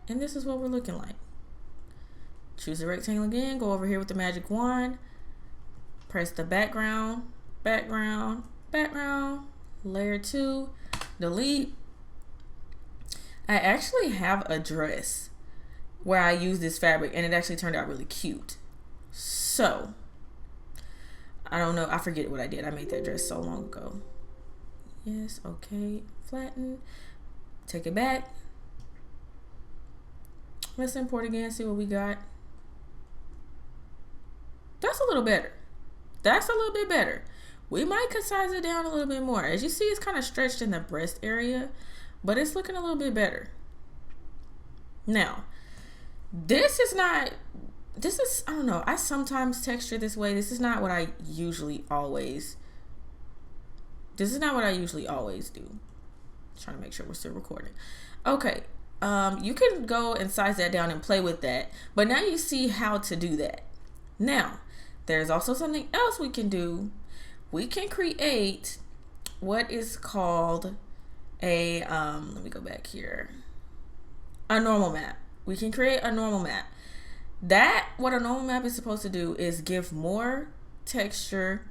Speaker 1: and this is what we're looking like. Choose the rectangle again, go over here with the magic wand, press the background, background, background, layer 2, delete. I actually have a dress where I use this fabric and it actually turned out really cute. So, I don't know, I forget what I did. I made that dress so long ago. Yes, okay, flatten, take it back. Let's import again, see what we got. That's a little better. That's a little bit better. We might could size it down a little bit more. As you see, it's kind of stretched in the breast area, but it's looking a little bit better. Now, this is, I don't know, I sometimes texture this way. This is not what I usually always do. Trying to make sure we're still recording. Okay. You can go and size that down and play with that, but now you see how to do that. Now, there's also something else we can do. We can create what is called a, let me go back here, a normal map. We can create a normal map. What a normal map is supposed to do is give more texture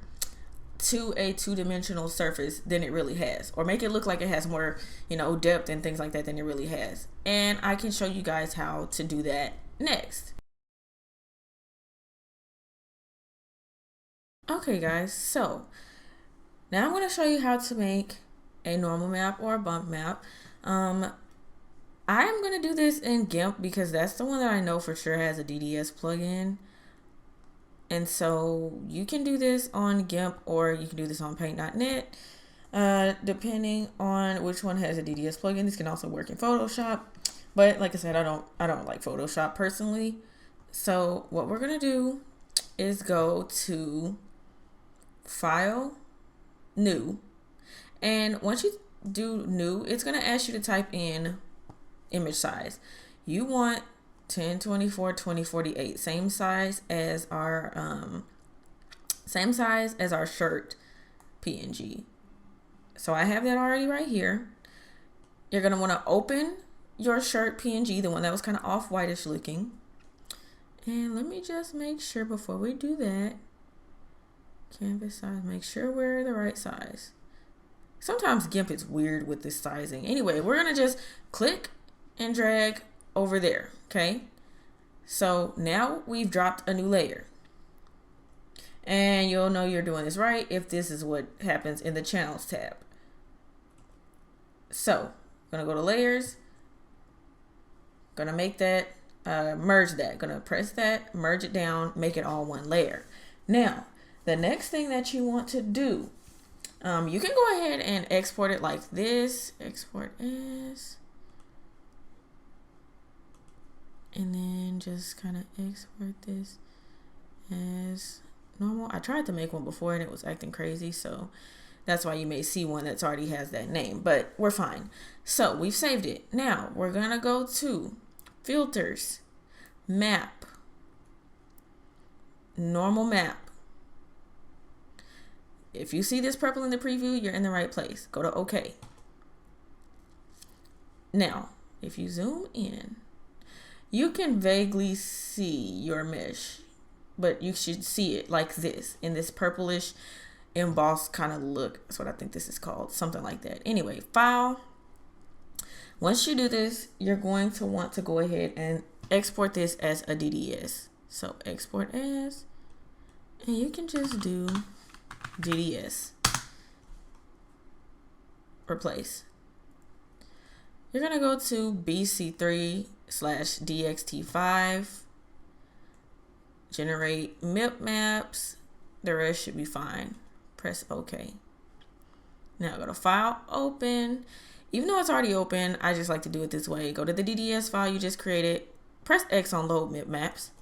Speaker 1: to a two-dimensional surface than it really has, or make it look like it has more, depth and things like that than it really has. And I can show you guys how to do that next. Okay guys, so now I'm going to show you how to make a normal map or a bump map. I am going to do this in GIMP because that's the one that I know for sure has a DDS plugin. And so you can do this on GIMP or you can do this on paint.net, depending on which one has a DDS plugin. This can also work in Photoshop, but like I said, I don't like Photoshop personally. So what we're going to do is go to File, New, and once you do New, it's going to ask you to type in image size. You want 1024 2048, same size as our shirt PNG. So I have that already right here. You're going to want to open your shirt PNG, the one that was kind of off whitish looking. And let me just make sure before we do that, canvas size, make sure we're the right size. Sometimes GIMP is weird with this sizing. Anyway, we're going to just click and drag over there. Okay. So now we've dropped a new layer. And you'll know you're doing this right if this is what happens in the channels tab. So I'm going to go to layers. Going to make that, merge that. Going to press that, merge it down, make it all one layer. Now, the next thing that you want to do, you can go ahead and export it like this. Export as. And then just kind of export this as normal. I tried to make one before and it was acting crazy. So that's why you may see one that's already has that name, but we're fine. So we've saved it. Now we're going to go to filters, map, normal map. If you see this purple in the preview, you're in the right place. Go to OK. Now, if you zoom in, you can vaguely see your mesh, but you should see it like this, in this purplish embossed kind of look. That's what I think this is called, something like that. Anyway, file. Once you do this, you're going to want to go ahead and export this as a DDS. So export as, and you can just do DDS, replace. You're going to go to BC3/DXT5, generate MIP maps. The rest should be fine. Press OK. Now go to File, Open. Even though it's already open, I just like to do it this way. Go to the DDS file you just created. Press X on Load MIP Maps.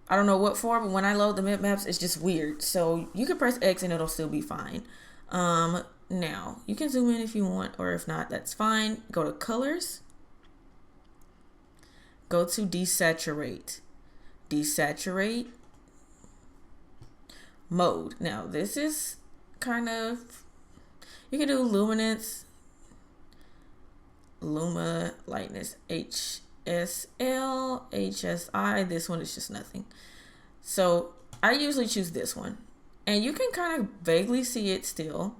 Speaker 1: I don't know what for, but when I load the MIP maps, it's just weird. So you can press X and it'll still be fine. Now, you can zoom in if you want, or if not, that's fine. Go to Colors. Go to Desaturate. Desaturate Mode. Now, this is kind of, you can do Luminance, Luma, Lightness, HSL, HSI. This one is just nothing. So I usually choose this one. And you can kind of vaguely see it still.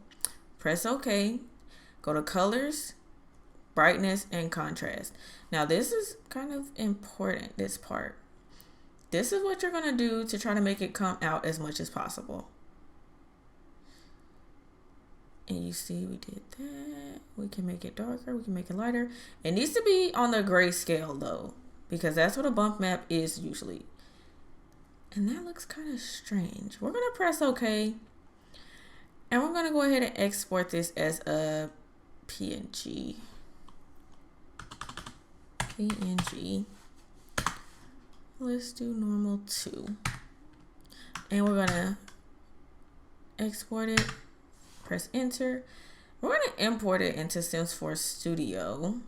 Speaker 1: Press OK. Go to Colors, Brightness, and Contrast. Now this is kind of important, this part. This is what you're going to do to try to make it come out as much as possible. And you see we did that. We can make it darker. We can make it lighter. It needs to be on the gray scale though, because that's what a bump map is usually. And that looks kind of strange. We're going to press OK. And we're going to go ahead and export this as a PNG. PNG. Let's do normal 2. And we're gonna export it, press enter. We're gonna import it into Salesforce Studio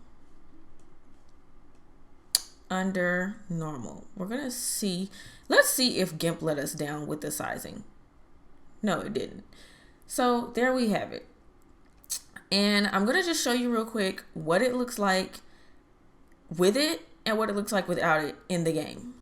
Speaker 1: under normal. We're gonna see, let's see if GIMP let us down with the sizing. No, it didn't. So there we have it. And I'm gonna just show you real quick what it looks like with it and what it looks like without it in the game.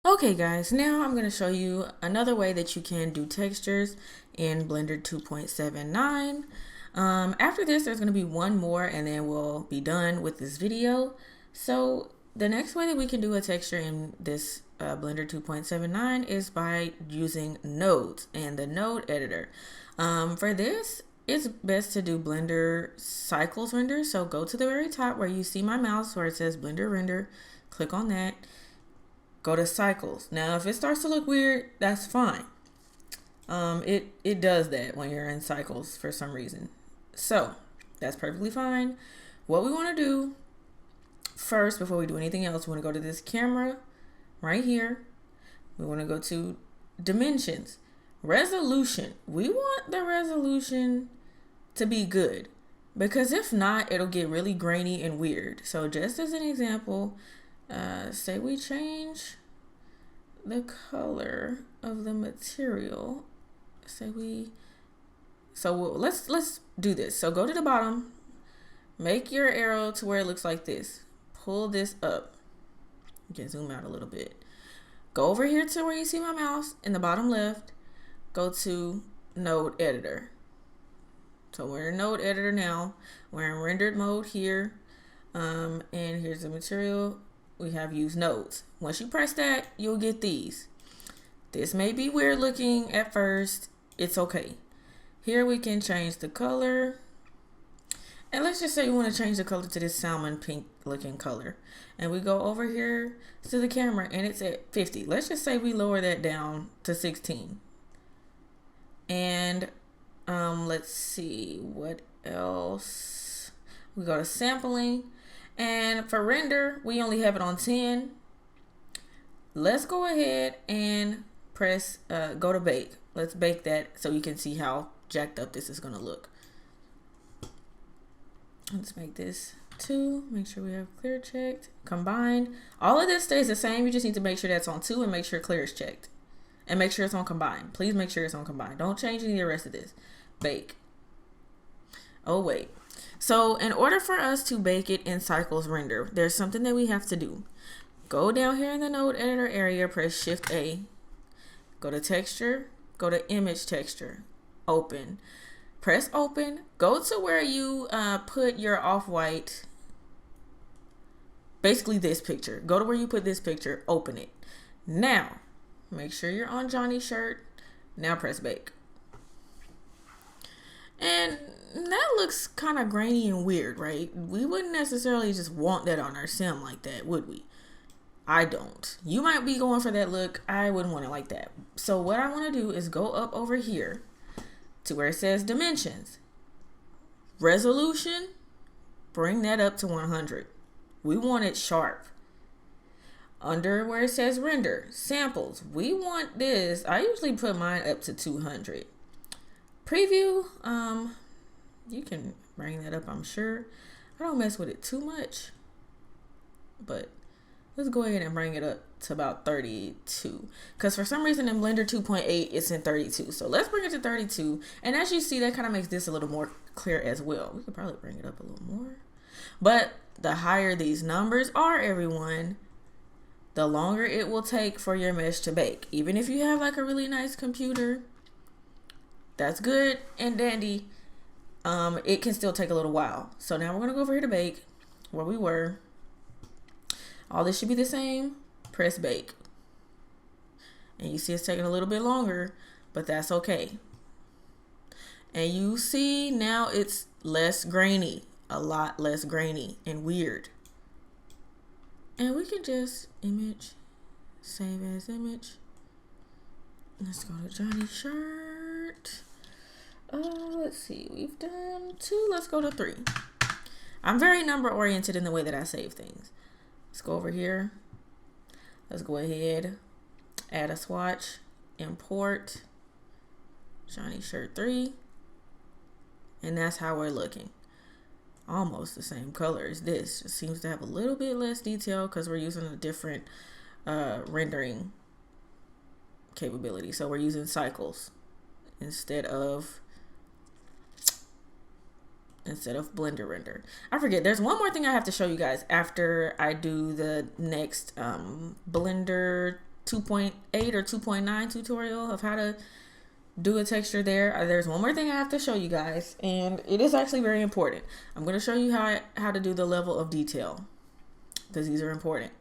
Speaker 1: Okay guys, now I'm going to show you another way that you can do textures in Blender 2.79. After this, there's going to be one more and then we'll be done with this video. So the next way that we can do a texture in this Blender 2.79 is by using nodes and the node editor. For this, it's best to do Blender cycles render. So go to the very top where you see my mouse where it says Blender render, click on that. Go to cycles. Now, if it starts to look weird, that's fine. It does that when you're in cycles for some reason. So that's perfectly fine. What we want to do first, before we do anything else, we want to go to this camera right here. We want to go to dimensions, resolution. We want the resolution to be good because if not, it'll get really grainy and weird. So just as an example, say we change the color of the material. Let's do this. So go to the bottom, make your arrow to where it looks like this. Pull this up. You can zoom out a little bit. Go over here to where you see my mouse in the bottom left. Go to node editor. So we're in node editor now. We're in rendered mode here. And here's the material. We have used nodes. Once you press that, you'll get these. This may be weird looking at first. It's okay. Here we can change the color. And let's just say we want to change the color to this salmon pink looking color. And we go over here to the camera and it's at 50. Let's just say we lower that down to 16. And let's see what else. We go to sampling. And for render, we only have it on 10. Let's go ahead and press, go to bake. Let's bake that so you can see how jacked up this is going to look. Let's make this 2. Make sure we have clear checked. Combined. All of this stays the same. You just need to make sure that's on 2 and make sure clear is checked. And make sure it's on combined. Please make sure it's on combined. Don't change any of the rest of this. Bake. Oh, wait. So in order for us to bake it in cycles render, there's something that we have to do. Go down here in the node editor area, press Shift A, go to texture, go to image texture, open, press open, go to where you put your off-white, basically this picture. Go to where you put this picture, open it. Now, make sure you're on Johnny's shirt. Now press bake. And that looks kind of grainy and weird, right? We wouldn't necessarily just want that on our sim like that, would we? I don't. You might be going for that look. I wouldn't want it like that. So what I want to do is go up over here to where it says dimensions. Resolution, bring that up to 100. We want it sharp. Under where it says render, samples, we want this. I usually put mine up to 200. Preview, you can bring that up, I'm sure. I don't mess with it too much, but let's go ahead and bring it up to about 32. Because for some reason in Blender 2.8, it's in 32. So let's bring it to 32. And as you see, that kind of makes this a little more clear as well. We could probably bring it up a little more. But the higher these numbers are, everyone, the longer it will take for your mesh to bake. Even if you have like a really nice computer, that's good and dandy. It can still take a little while. So now we're going to go over here to bake where we were. All this should be the same. Press bake. And you see it's taking a little bit longer, but that's okay. And you see now it's less grainy, a lot less grainy and weird. And we can just image, save as image. Let's go to Johnny shirt. Let's see, we've done 2, let's go to 3. I'm very number oriented in the way that I save things. Let's go over here. Let's go ahead, add a swatch, import Johnny shirt 3. And that's how we're looking. Almost the same color as this. Just seems to have a little bit less detail because we're using a different rendering capability. So we're using cycles instead of Blender render. I forget, there's one more thing I have to show you guys after I do the next Blender 2.8 or 2.9 tutorial of how to do a texture there. There's one more thing I have to show you guys, and it is actually very important. I'm going to show you how to do the level of detail because these are important.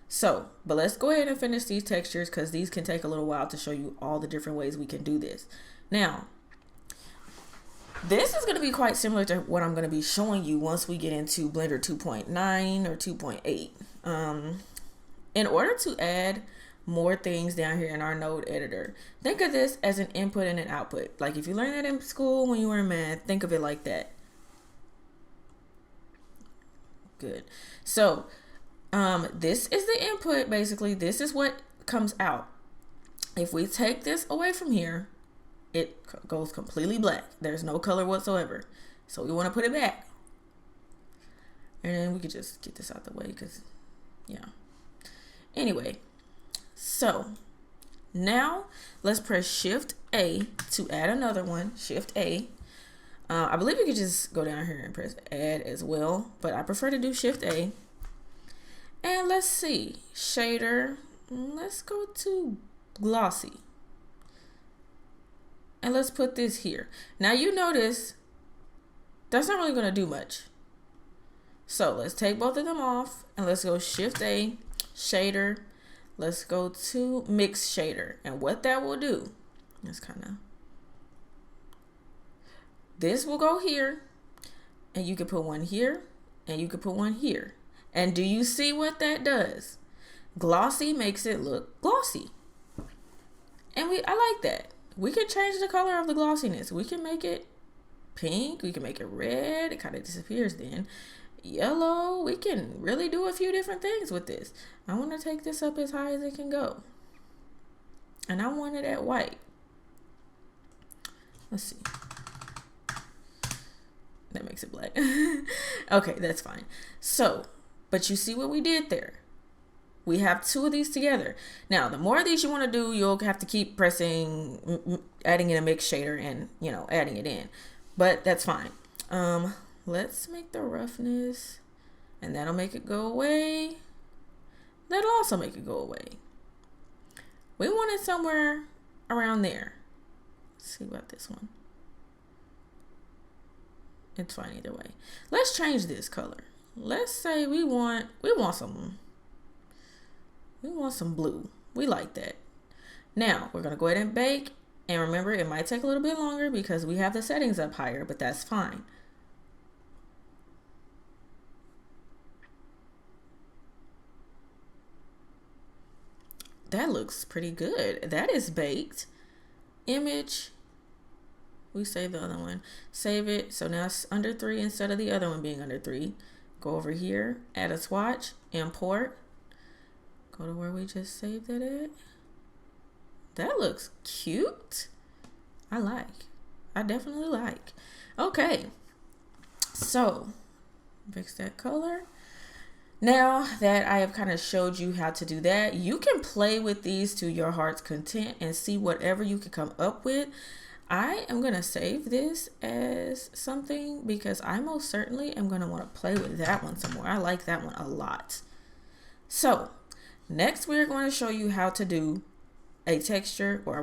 Speaker 1: So, but let's go ahead and finish these textures because these can take a little while to show you all the different ways we can do this. Now, this is going to be quite similar to what I'm going to be showing you once we get into Blender 2.9 or 2.8. In order to add more things down here in our node editor, think of this as an input and an output. Like if you learned that in school when you were in math, think of it like that. Good. So this is the input. Basically, this is what comes out. If we take this away from here, it goes completely black. There's no color whatsoever. So we want to put it back. And then we could just get this out the way because, yeah. Anyway, so now let's press Shift A to add another one. Shift A. I believe you could just go down here and press Add as well, but I prefer to do Shift A. And let's see, shader. Let's go to glossy. And let's put this here. Now you notice that's not really going to do much. So let's take both of them off and let's go Shift A, shader. Let's go to mix shader. And what that will do, let's this will go here, and you can put one here, and you can put one here. And do you see what that does? Glossy makes it look glossy. And I like that. We can change the color of the glossiness. We can make it pink. We can make it red. It kind of disappears then. Yellow. We can really do a few different things with this. I want to take this up as high as it can go. And I want it at white. Let's see. That makes it black. Okay, that's fine. So, but you see what we did there? We have 2 of these together. Now, the more of these you want to do, you'll have to keep pressing, adding in a mix shader and, adding it in. But that's fine. Let's make the roughness, and that'll make it go away. That'll also make it go away. We want it somewhere around there. Let's see about this one. It's fine either way. Let's change this color. Let's say we want some blue. We like that. Now we're gonna go ahead and bake, and remember it might take a little bit longer because we have the settings up higher, but that's fine. That looks pretty good. That is baked. Image. We save the other one. Save it. So now it's under 3 instead of the other one being under 3. Go over here, add a swatch, import. Go to where we just saved it at. That looks cute. I definitely like. Okay. So fix that color. Now that I have kind of showed you how to do that, you can play with these to your heart's content and see whatever you can come up with. I am going to save this as something because I most certainly am going to want to play with that one some more. I like that one a lot. So next we're going to show you how to do a texture, or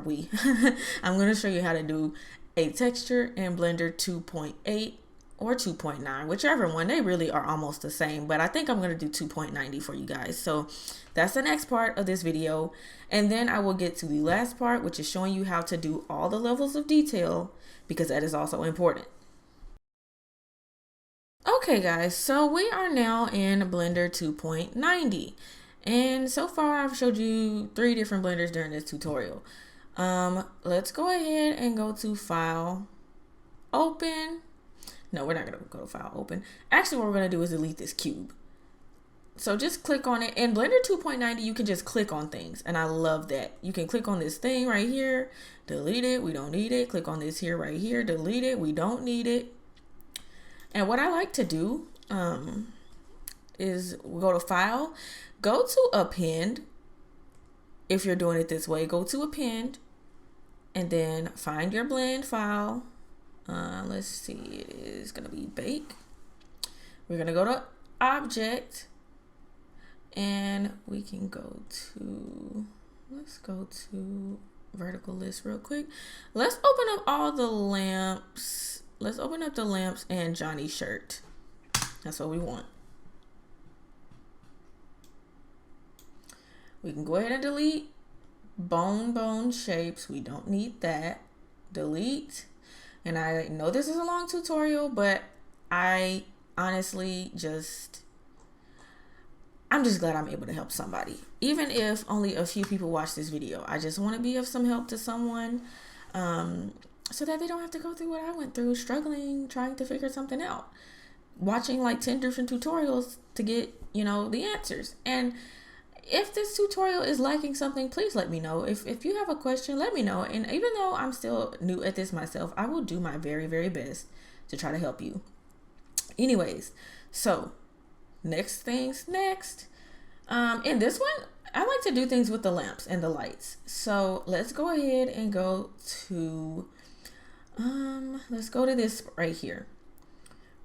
Speaker 1: I'm going to show you how to do a texture in Blender 2.8 or 2.9, whichever one. They really are almost the same, but I think I'm going to do 2.90 for you guys. So that's the next part of this video. And then I will get to the last part, which is showing you how to do all the levels of detail, because that is also important. Okay guys, so we are now in Blender 2.90. And so far I've showed you 3 different blenders during this tutorial. Let's go ahead and go to File, Open. No, we're not going to go to File, Open. Actually, what we're going to do is delete this cube. So just click on it. In Blender 2.90, you can just click on things, and I love that. You can click on this thing right here, delete it, we don't need it. Click on this here right here, delete it, we don't need it. And what I like to do is go to File, go to Append. If you're doing it this way, go to Append, and then find your blend file. Let's see, it is going to be Bake. We're going to go to Object, and we can go to, let's go to Vertical List real quick. Let's open up all the lamps. Let's open up the lamps and Johnny's shirt. That's what we want. We can go ahead and delete bone shapes. We don't need that. Delete. And I know this is a long tutorial, but I honestly I'm just glad I'm able to help somebody. Even if only a few people watch this video, I just want to be of some help to someone, so that they don't have to go through what I went through, struggling, trying to figure something out, watching like 10 different tutorials to get, you know, the answers. And if this tutorial is lacking something, please let me know. If you have a question, let me know. And even though I'm still new at this myself, I will do my very, very best to try to help you. Anyways, so next things next. In this one, I like to do things with the lamps and the lights. So let's go ahead and go to, let's go to this right here.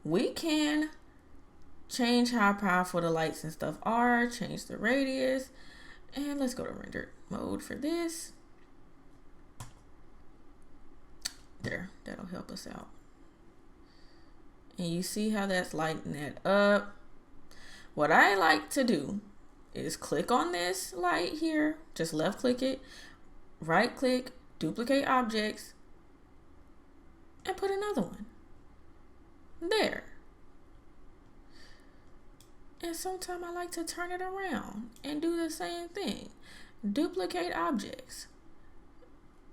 Speaker 1: We can change how powerful the lights and stuff are, change the radius, and let's go to render mode for this. There, that'll help us out. And you see how that's lighting that up. What I like to do is click on this light here, just left click it, right click, duplicate objects, and put another one there. And sometimes I like to turn it around and do the same thing. Duplicate objects.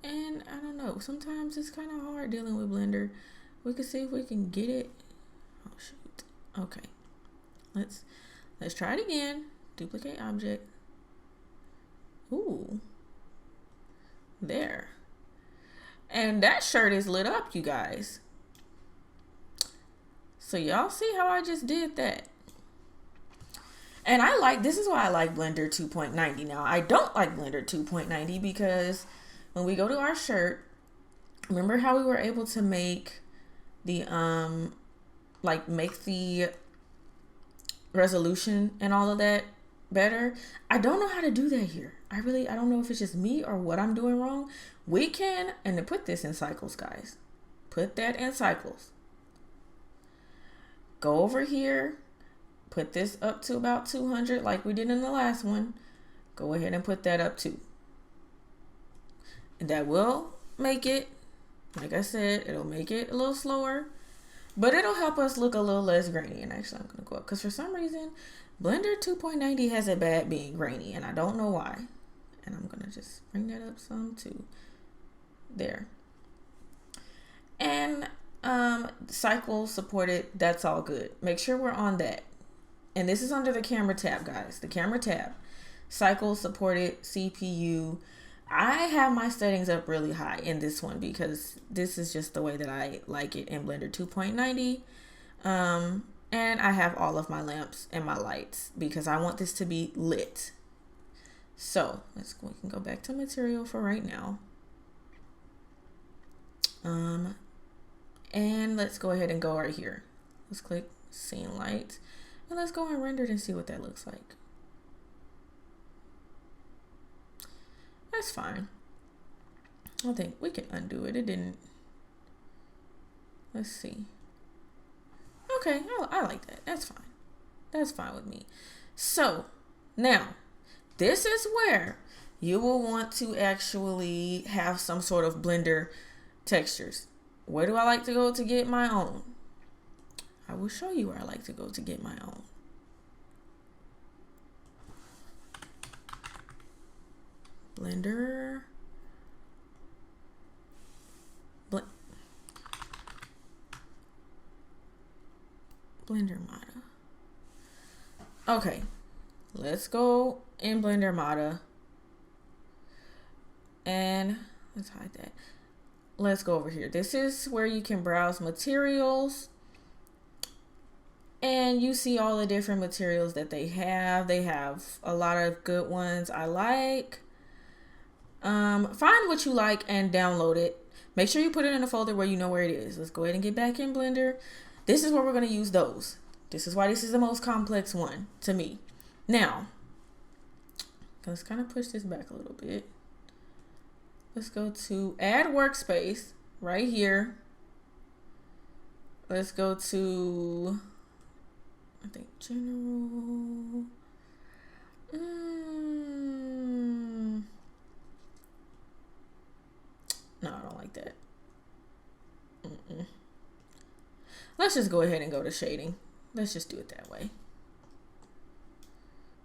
Speaker 1: And I don't know, sometimes it's kind of hard dealing with Blender. We can see if we can get it. Oh shoot. Okay. Let's try it again. Duplicate object. Ooh. There. And that shirt is lit up, you guys. So y'all see how I just did that? And this is why I like Blender 2.90. Now, I don't like Blender 2.90 because when we go to our shirt, remember how we were able to make the, make the resolution and all of that better? I don't know how to do that here. I don't know if it's just me or what I'm doing wrong. We can, and to put this in cycles, guys. Put that in cycles. Go over here. Put this up to about 200 like we did in the last one. Go ahead and put that up too. And that will make it, like I said, it'll make it a little slower, but it'll help us look a little less grainy. And actually I'm gonna go up because for some reason, Blender 2.90 has a bad being grainy and I don't know why. And I'm gonna just bring that up some too. There. And cycle supported, that's all good. Make sure we're on that. And this is under the camera tab, guys. The camera tab. Cycle supported CPU. I have my settings up really high in this one because this is just the way that I like it in Blender 2.90. And I have all of my lamps and my lights because I want this to be lit. So we can go back to material for right now. And let's go ahead and go right here. Let's click scene light and let's go and render it and see what that looks like. That's fine. I think we can undo it. It didn't. Let's see. Okay, I like that. That's fine. That's fine with me. So now this is where you will want to actually have some sort of Blender textures. Where do I like to go to get my own? I will show you where I like to go to get my own. Blender. BlenderMata. Okay, let's go in BlenderMata. And let's hide that. Let's go over here. This is where you can browse materials. And you see all the different materials that they have. They have a lot of good ones I like. Find what you like and download it. Make sure you put it in a folder where you know where it is. Let's go ahead and get back in Blender. This is where we're going to use those. This is why this is the most complex one to me. Now, let's kind of push this back a little bit. Let's go to add workspace right here. Let's go to, I think, general. No, I don't like that. Let's just go ahead and go to shading. Let's just do it that way.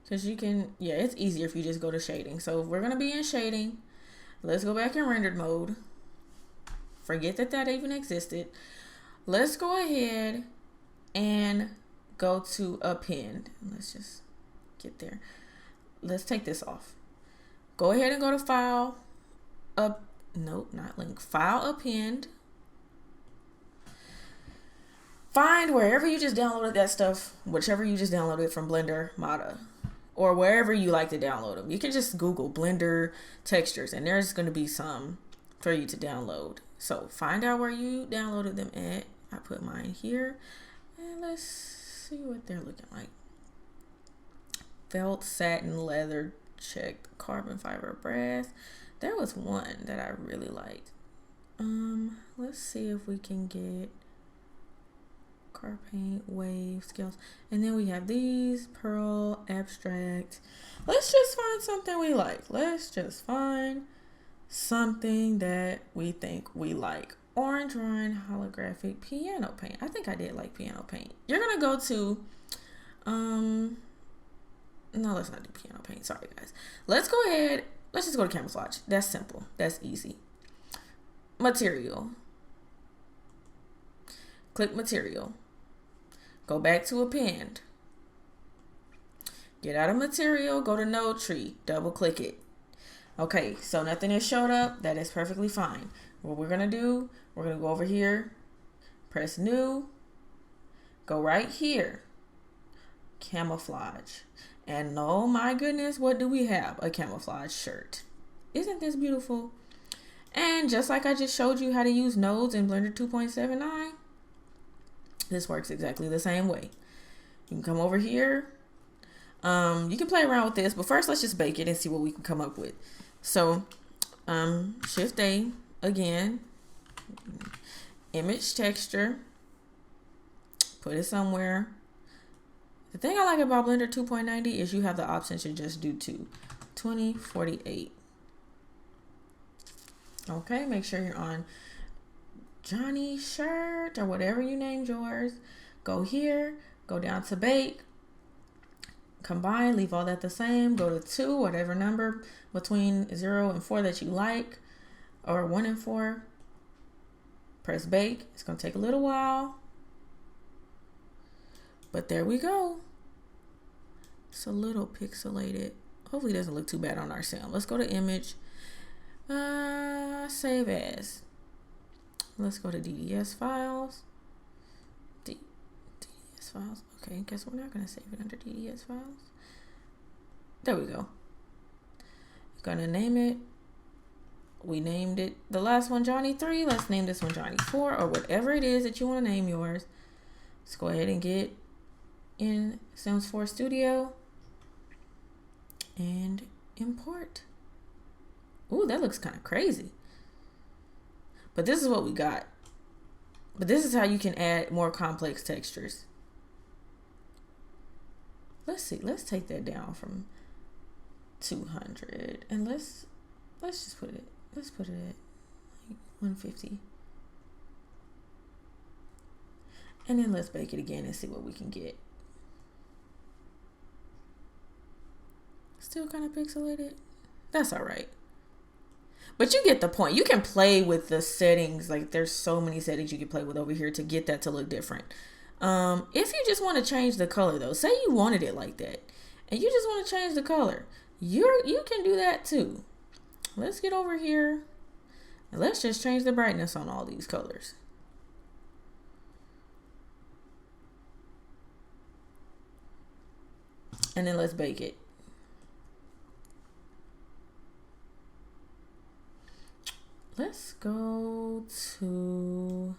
Speaker 1: Because you can, yeah, it's easier if you just go to shading. So we're going to be in shading. Let's go back in rendered mode. Forget that that even existed. Let's go ahead and go to append. Let's just get there. Let's take this off. Go ahead and go to file. Nope, not link. File, append. Find wherever you just downloaded that stuff, whichever you just downloaded from BlenderMata, or wherever you like to download them. You can just Google Blender textures, and there's going to be some for you to download. So find out where you downloaded them at. I put mine here, and let's see what they're looking like. Felt, satin, leather, checked, carbon fiber, brass. There was one that I really liked. Let's see if we can get car paint, wave, scales, and then we have these, pearl, abstract. Let's just find something we like. Let's just find something that we think we like. Orange Run holographic piano paint. I think I did like piano paint. You're gonna go to no, let's not do piano paint. Sorry guys. Let's go ahead. Let's just go to camouflage. That's simple. That's easy. Material. Click material. Go back to append. Get out of material. Go to node tree. Double click it. Okay, so nothing has showed up. That is perfectly fine. What we're going to do, we're going to go over here. Press new. Go right here. Camouflage. And oh my goodness, what do we have? A camouflage shirt. Isn't this beautiful? And just like I just showed you how to use nodes in Blender 2.79, this works exactly the same way. You can come over here. You can play around with this, but first let's just bake it and see what we can come up with. So, Shift A again, image texture, put it somewhere. The thing I like about Blender 2.90 is you have the option to just do 2048. Okay, make sure you're on Johnny's shirt or whatever you named yours. Go here, go down to bake, combine, leave all that the same, go to 2, whatever number between 0 and 4 that you like, or 1 and 4. Press bake. It's going to take a little while, but there we go. It's a little pixelated. Hopefully it doesn't look too bad on our sim. Let's go to image, save as. Let's go to DDS files, DDS files. Okay, guess we're not gonna save it under DDS files. There we go. Gonna name it. We named it the last one Johnny 3. Let's name this one Johnny 4 or whatever it is that you want to name yours. Let's go ahead and get in Sims 4 Studio and import. Ooh, that looks kind of crazy. But this is what we got. But this is how you can add more complex textures. Let's see. Let's take that down from 200 and let's just put it. Let's put it at like 150. And then let's bake it again and see what we can get. Still kind of pixelated. That's all right. But you get the point. You can play with the settings. Like there's so many settings you can play with over here to get that to look different. If you just want to change the color though, say you wanted it like that and you just want to change the color, you can do that too. Let's get over here and let's just change the brightness on all these colors. And then let's bake it. Let's go to,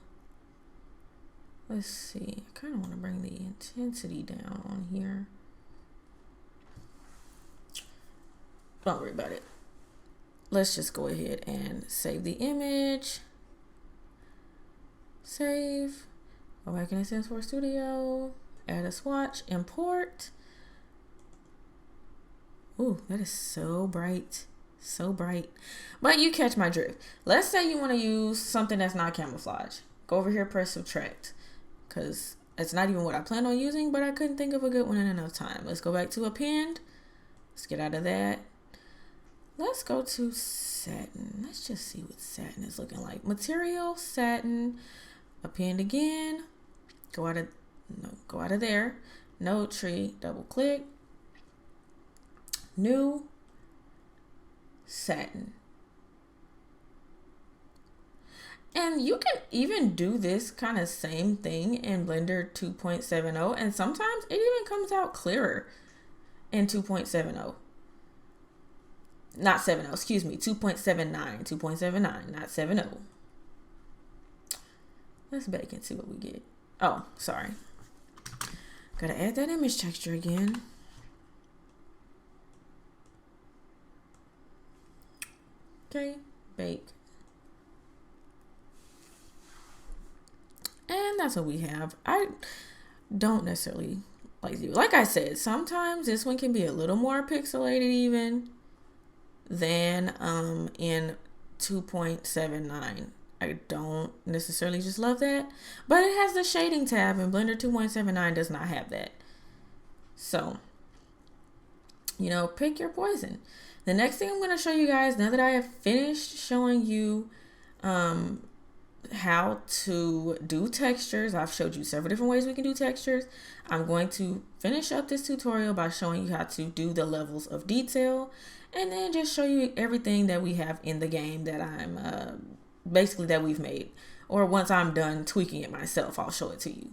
Speaker 1: let's see, I kind of want to bring the intensity down on here. Don't worry about it. Let's just go ahead and save the image. Save. Go back into Sims 4 Studio. Add a swatch. Import. Ooh, that is so bright. So bright. But you catch my drift. Let's say you want to use something that's not camouflage. Go over here, press subtract. Because it's not even what I planned on using, but I couldn't think of a good one in enough time. Let's go back to append. Let's get out of that. Let's go to satin. Let's just see what satin is looking like. Material, satin, append again. Go out of there. Node tree, double click. New, satin. And you can even do this kind of same thing in Blender 2.70, and sometimes it even comes out clearer in 2.70. Not 7.0, excuse me, 2.79, 2.79, not 7.0. Let's bake and see what we get. Oh, sorry. Gotta add that image texture again. Okay, bake. And that's what we have. I don't necessarily like I said, sometimes this one can be a little more pixelated even than in 2.79. I don't necessarily just love that, but it has the shading tab and Blender 2.79 does not have that. So, you know, pick your poison. The next thing I'm going to show you guys, now that I have finished showing you how to do textures, I've showed you several different ways we can do textures. I'm going to finish up this tutorial by showing you how to do the levels of detail and then just show you everything that we have in the game that I'm basically that we've made. Or once I'm done tweaking it myself, I'll show it to you.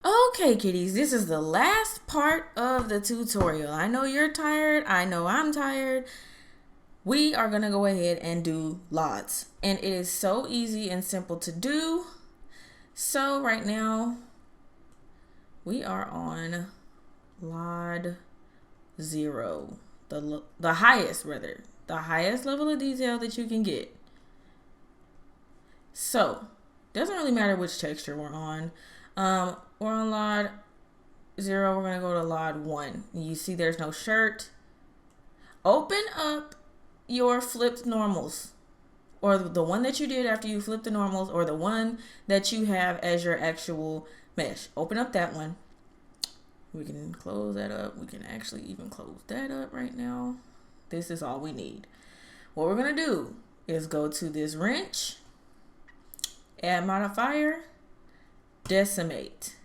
Speaker 1: Okay, kiddies, this is the last part of the tutorial. I know you're tired. I know I'm tired. We are going to go ahead and do LODS. And it is so easy and simple to do. So right now, we are on LOD 0. The highest level of detail that you can get. So, doesn't really matter which texture we're on. We're on LOD 0. We're going to go to LOD 1. You see there's no shirt. Open up your flipped normals, or the one that you did after you flipped the normals, or the one that you have as your actual mesh. Open up that one. We can close that up. We can actually even close that up right now. This is all we need. What we're going to do is go to this wrench, add modifier, decimate.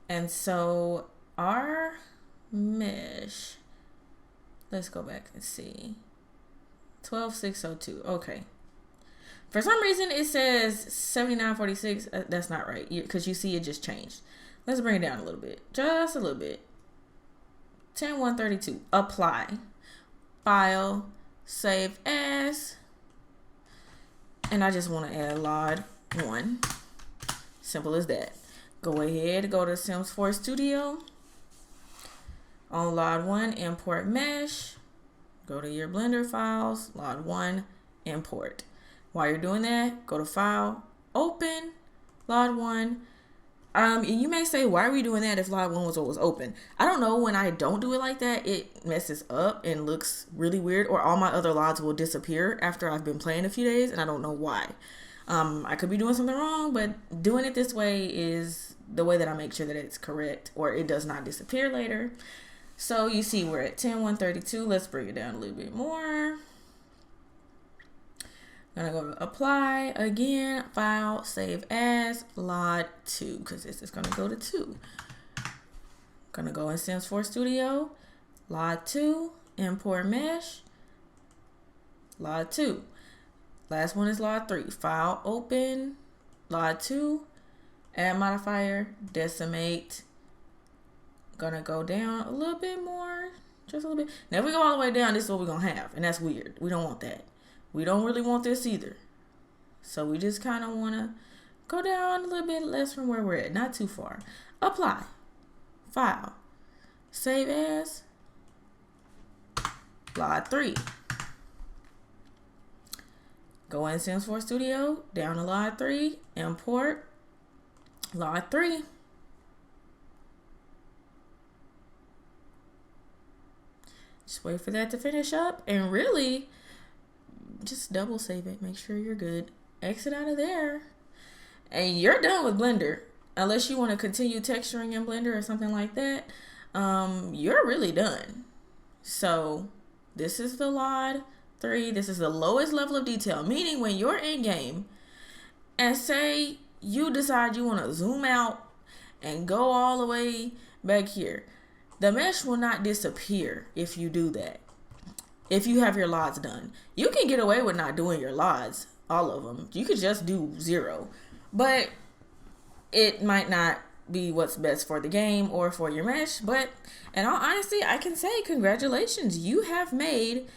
Speaker 1: And so our mesh, let's go back and see. 12602. Okay. For some reason, it says 7946. That's not right, because you see it just changed. Let's bring it down a little bit. Just a little bit. 10132. Apply. File. Save as. And I just want to add LOD 1. Simple as that. Go ahead, go to Sims 4 Studio. On LOD 1, import mesh. Go to your Blender files, LOD 1, import. While you're doing that, go to File, Open, LOD 1. And you may say, why are we doing that if LOD 1 was always open? I don't know. When I don't do it like that, it messes up and looks really weird, or all my other LODs will disappear after I've been playing a few days, and I don't know why. I could be doing something wrong, but doing it this way is the way that I make sure that it's correct, or it does not disappear later. So you see we're at 10132. Let's bring it down a little bit more. Gonna go to Apply again, File, Save As, LOD 2, because this is gonna go to 2. Gonna go in Sims 4 Studio, LOD 2, Import Mesh, LOD 2. Last one is LOD 3. File, Open, LOD 2, Add Modifier, Decimate. Gonna go down a little bit more, just a little bit. Now if we go all the way down, this is what we're gonna have, and that's weird. We don't want that. We don't really want this either. So we just kind of want to go down a little bit less from where we're at, not too far. Apply, File, Save As, LOD 3. Go in Sims 4 Studio, down to LOD 3, import, LOD 3. Just wait for that to finish up, and really just double save it. Make sure you're good. Exit out of there, and you're done with Blender. Unless you want to continue texturing in Blender or something like that, you're really done. So this is the LOD 3. This is the lowest level of detail, meaning when you're in game and say you decide you want to zoom out and go all the way back here, the mesh will not disappear if you do that. If you have your LODs done, you can get away with not doing your LODs, all of them. You could just do 0, but it might not be what's best for the game or for your mesh. But in all honesty, I can say congratulations. You have made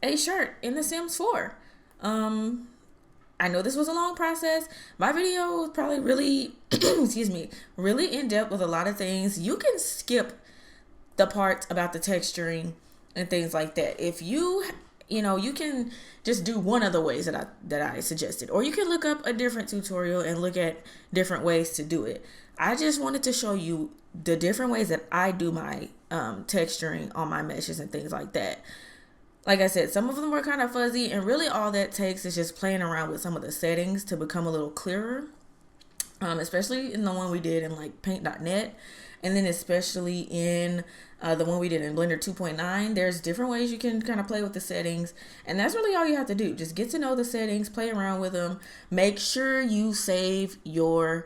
Speaker 1: a shirt in The Sims 4. I know this was a long process. My video was probably really, excuse me, really in depth with a lot of things. You can skip the parts about the texturing and things like that. If you can just do one of the ways that I suggested, or you can look up a different tutorial and look at different ways to do it. I just wanted to show you the different ways that I do my texturing on my meshes and things like that. Like I said, some of them were kind of fuzzy, and really all that takes is just playing around with some of the settings to become a little clearer, especially in the one we did in like paint.net. And then especially in the one we did in Blender 2.9, there's different ways you can kind of play with the settings. And that's really all you have to do. Just get to know the settings, play around with them. Make sure you're saving your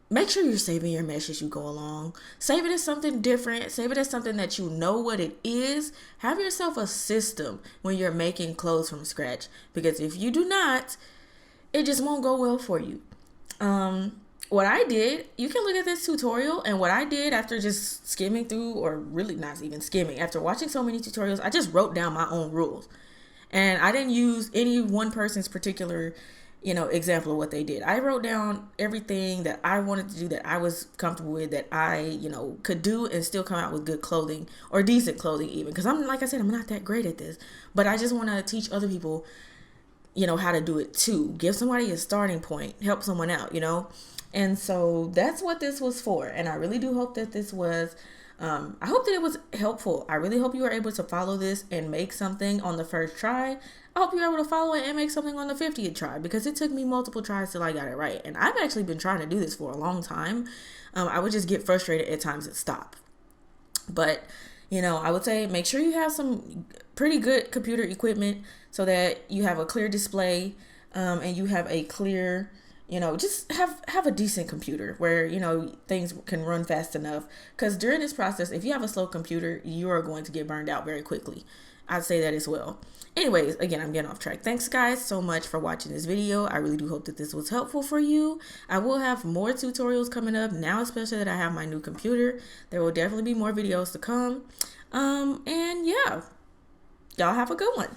Speaker 1: mesh as you go along. Save it as something different. Save it as something that you know what it is. Have yourself a system when you're making clothes from scratch. Because if you do not, it just won't go well for you. What I did, you can look at this tutorial, and what I did after just skimming through, or really not even skimming, after watching so many tutorials, I just wrote down my own rules. And I didn't use any one person's particular, example of what they did. I wrote down everything that I wanted to do, that I was comfortable with, that I, could do and still come out with good clothing, or decent clothing even. Because like I said, I'm not that great at this, but I just want to teach other people, how to do it too. Give somebody a starting point, help someone out, And so that's what this was for. And I really do hope that this was, I hope that it was helpful. I really hope you were able to follow this and make something on the first try. I hope you were able to follow it and make something on the 50th try, because it took me multiple tries till I got it right. And I've actually been trying to do this for a long time. I would just get frustrated at times and stop. But, I would say make sure you have some pretty good computer equipment so that you have a clear display, and you have a clear, just have a decent computer where, things can run fast enough. Because during this process, if you have a slow computer, you are going to get burned out very quickly. I'd say that as well. Anyways, again, I'm getting off track. Thanks guys so much for watching this video. I really do hope that this was helpful for you. I will have more tutorials coming up now, especially that I have my new computer. There will definitely be more videos to come. And yeah, y'all have a good one.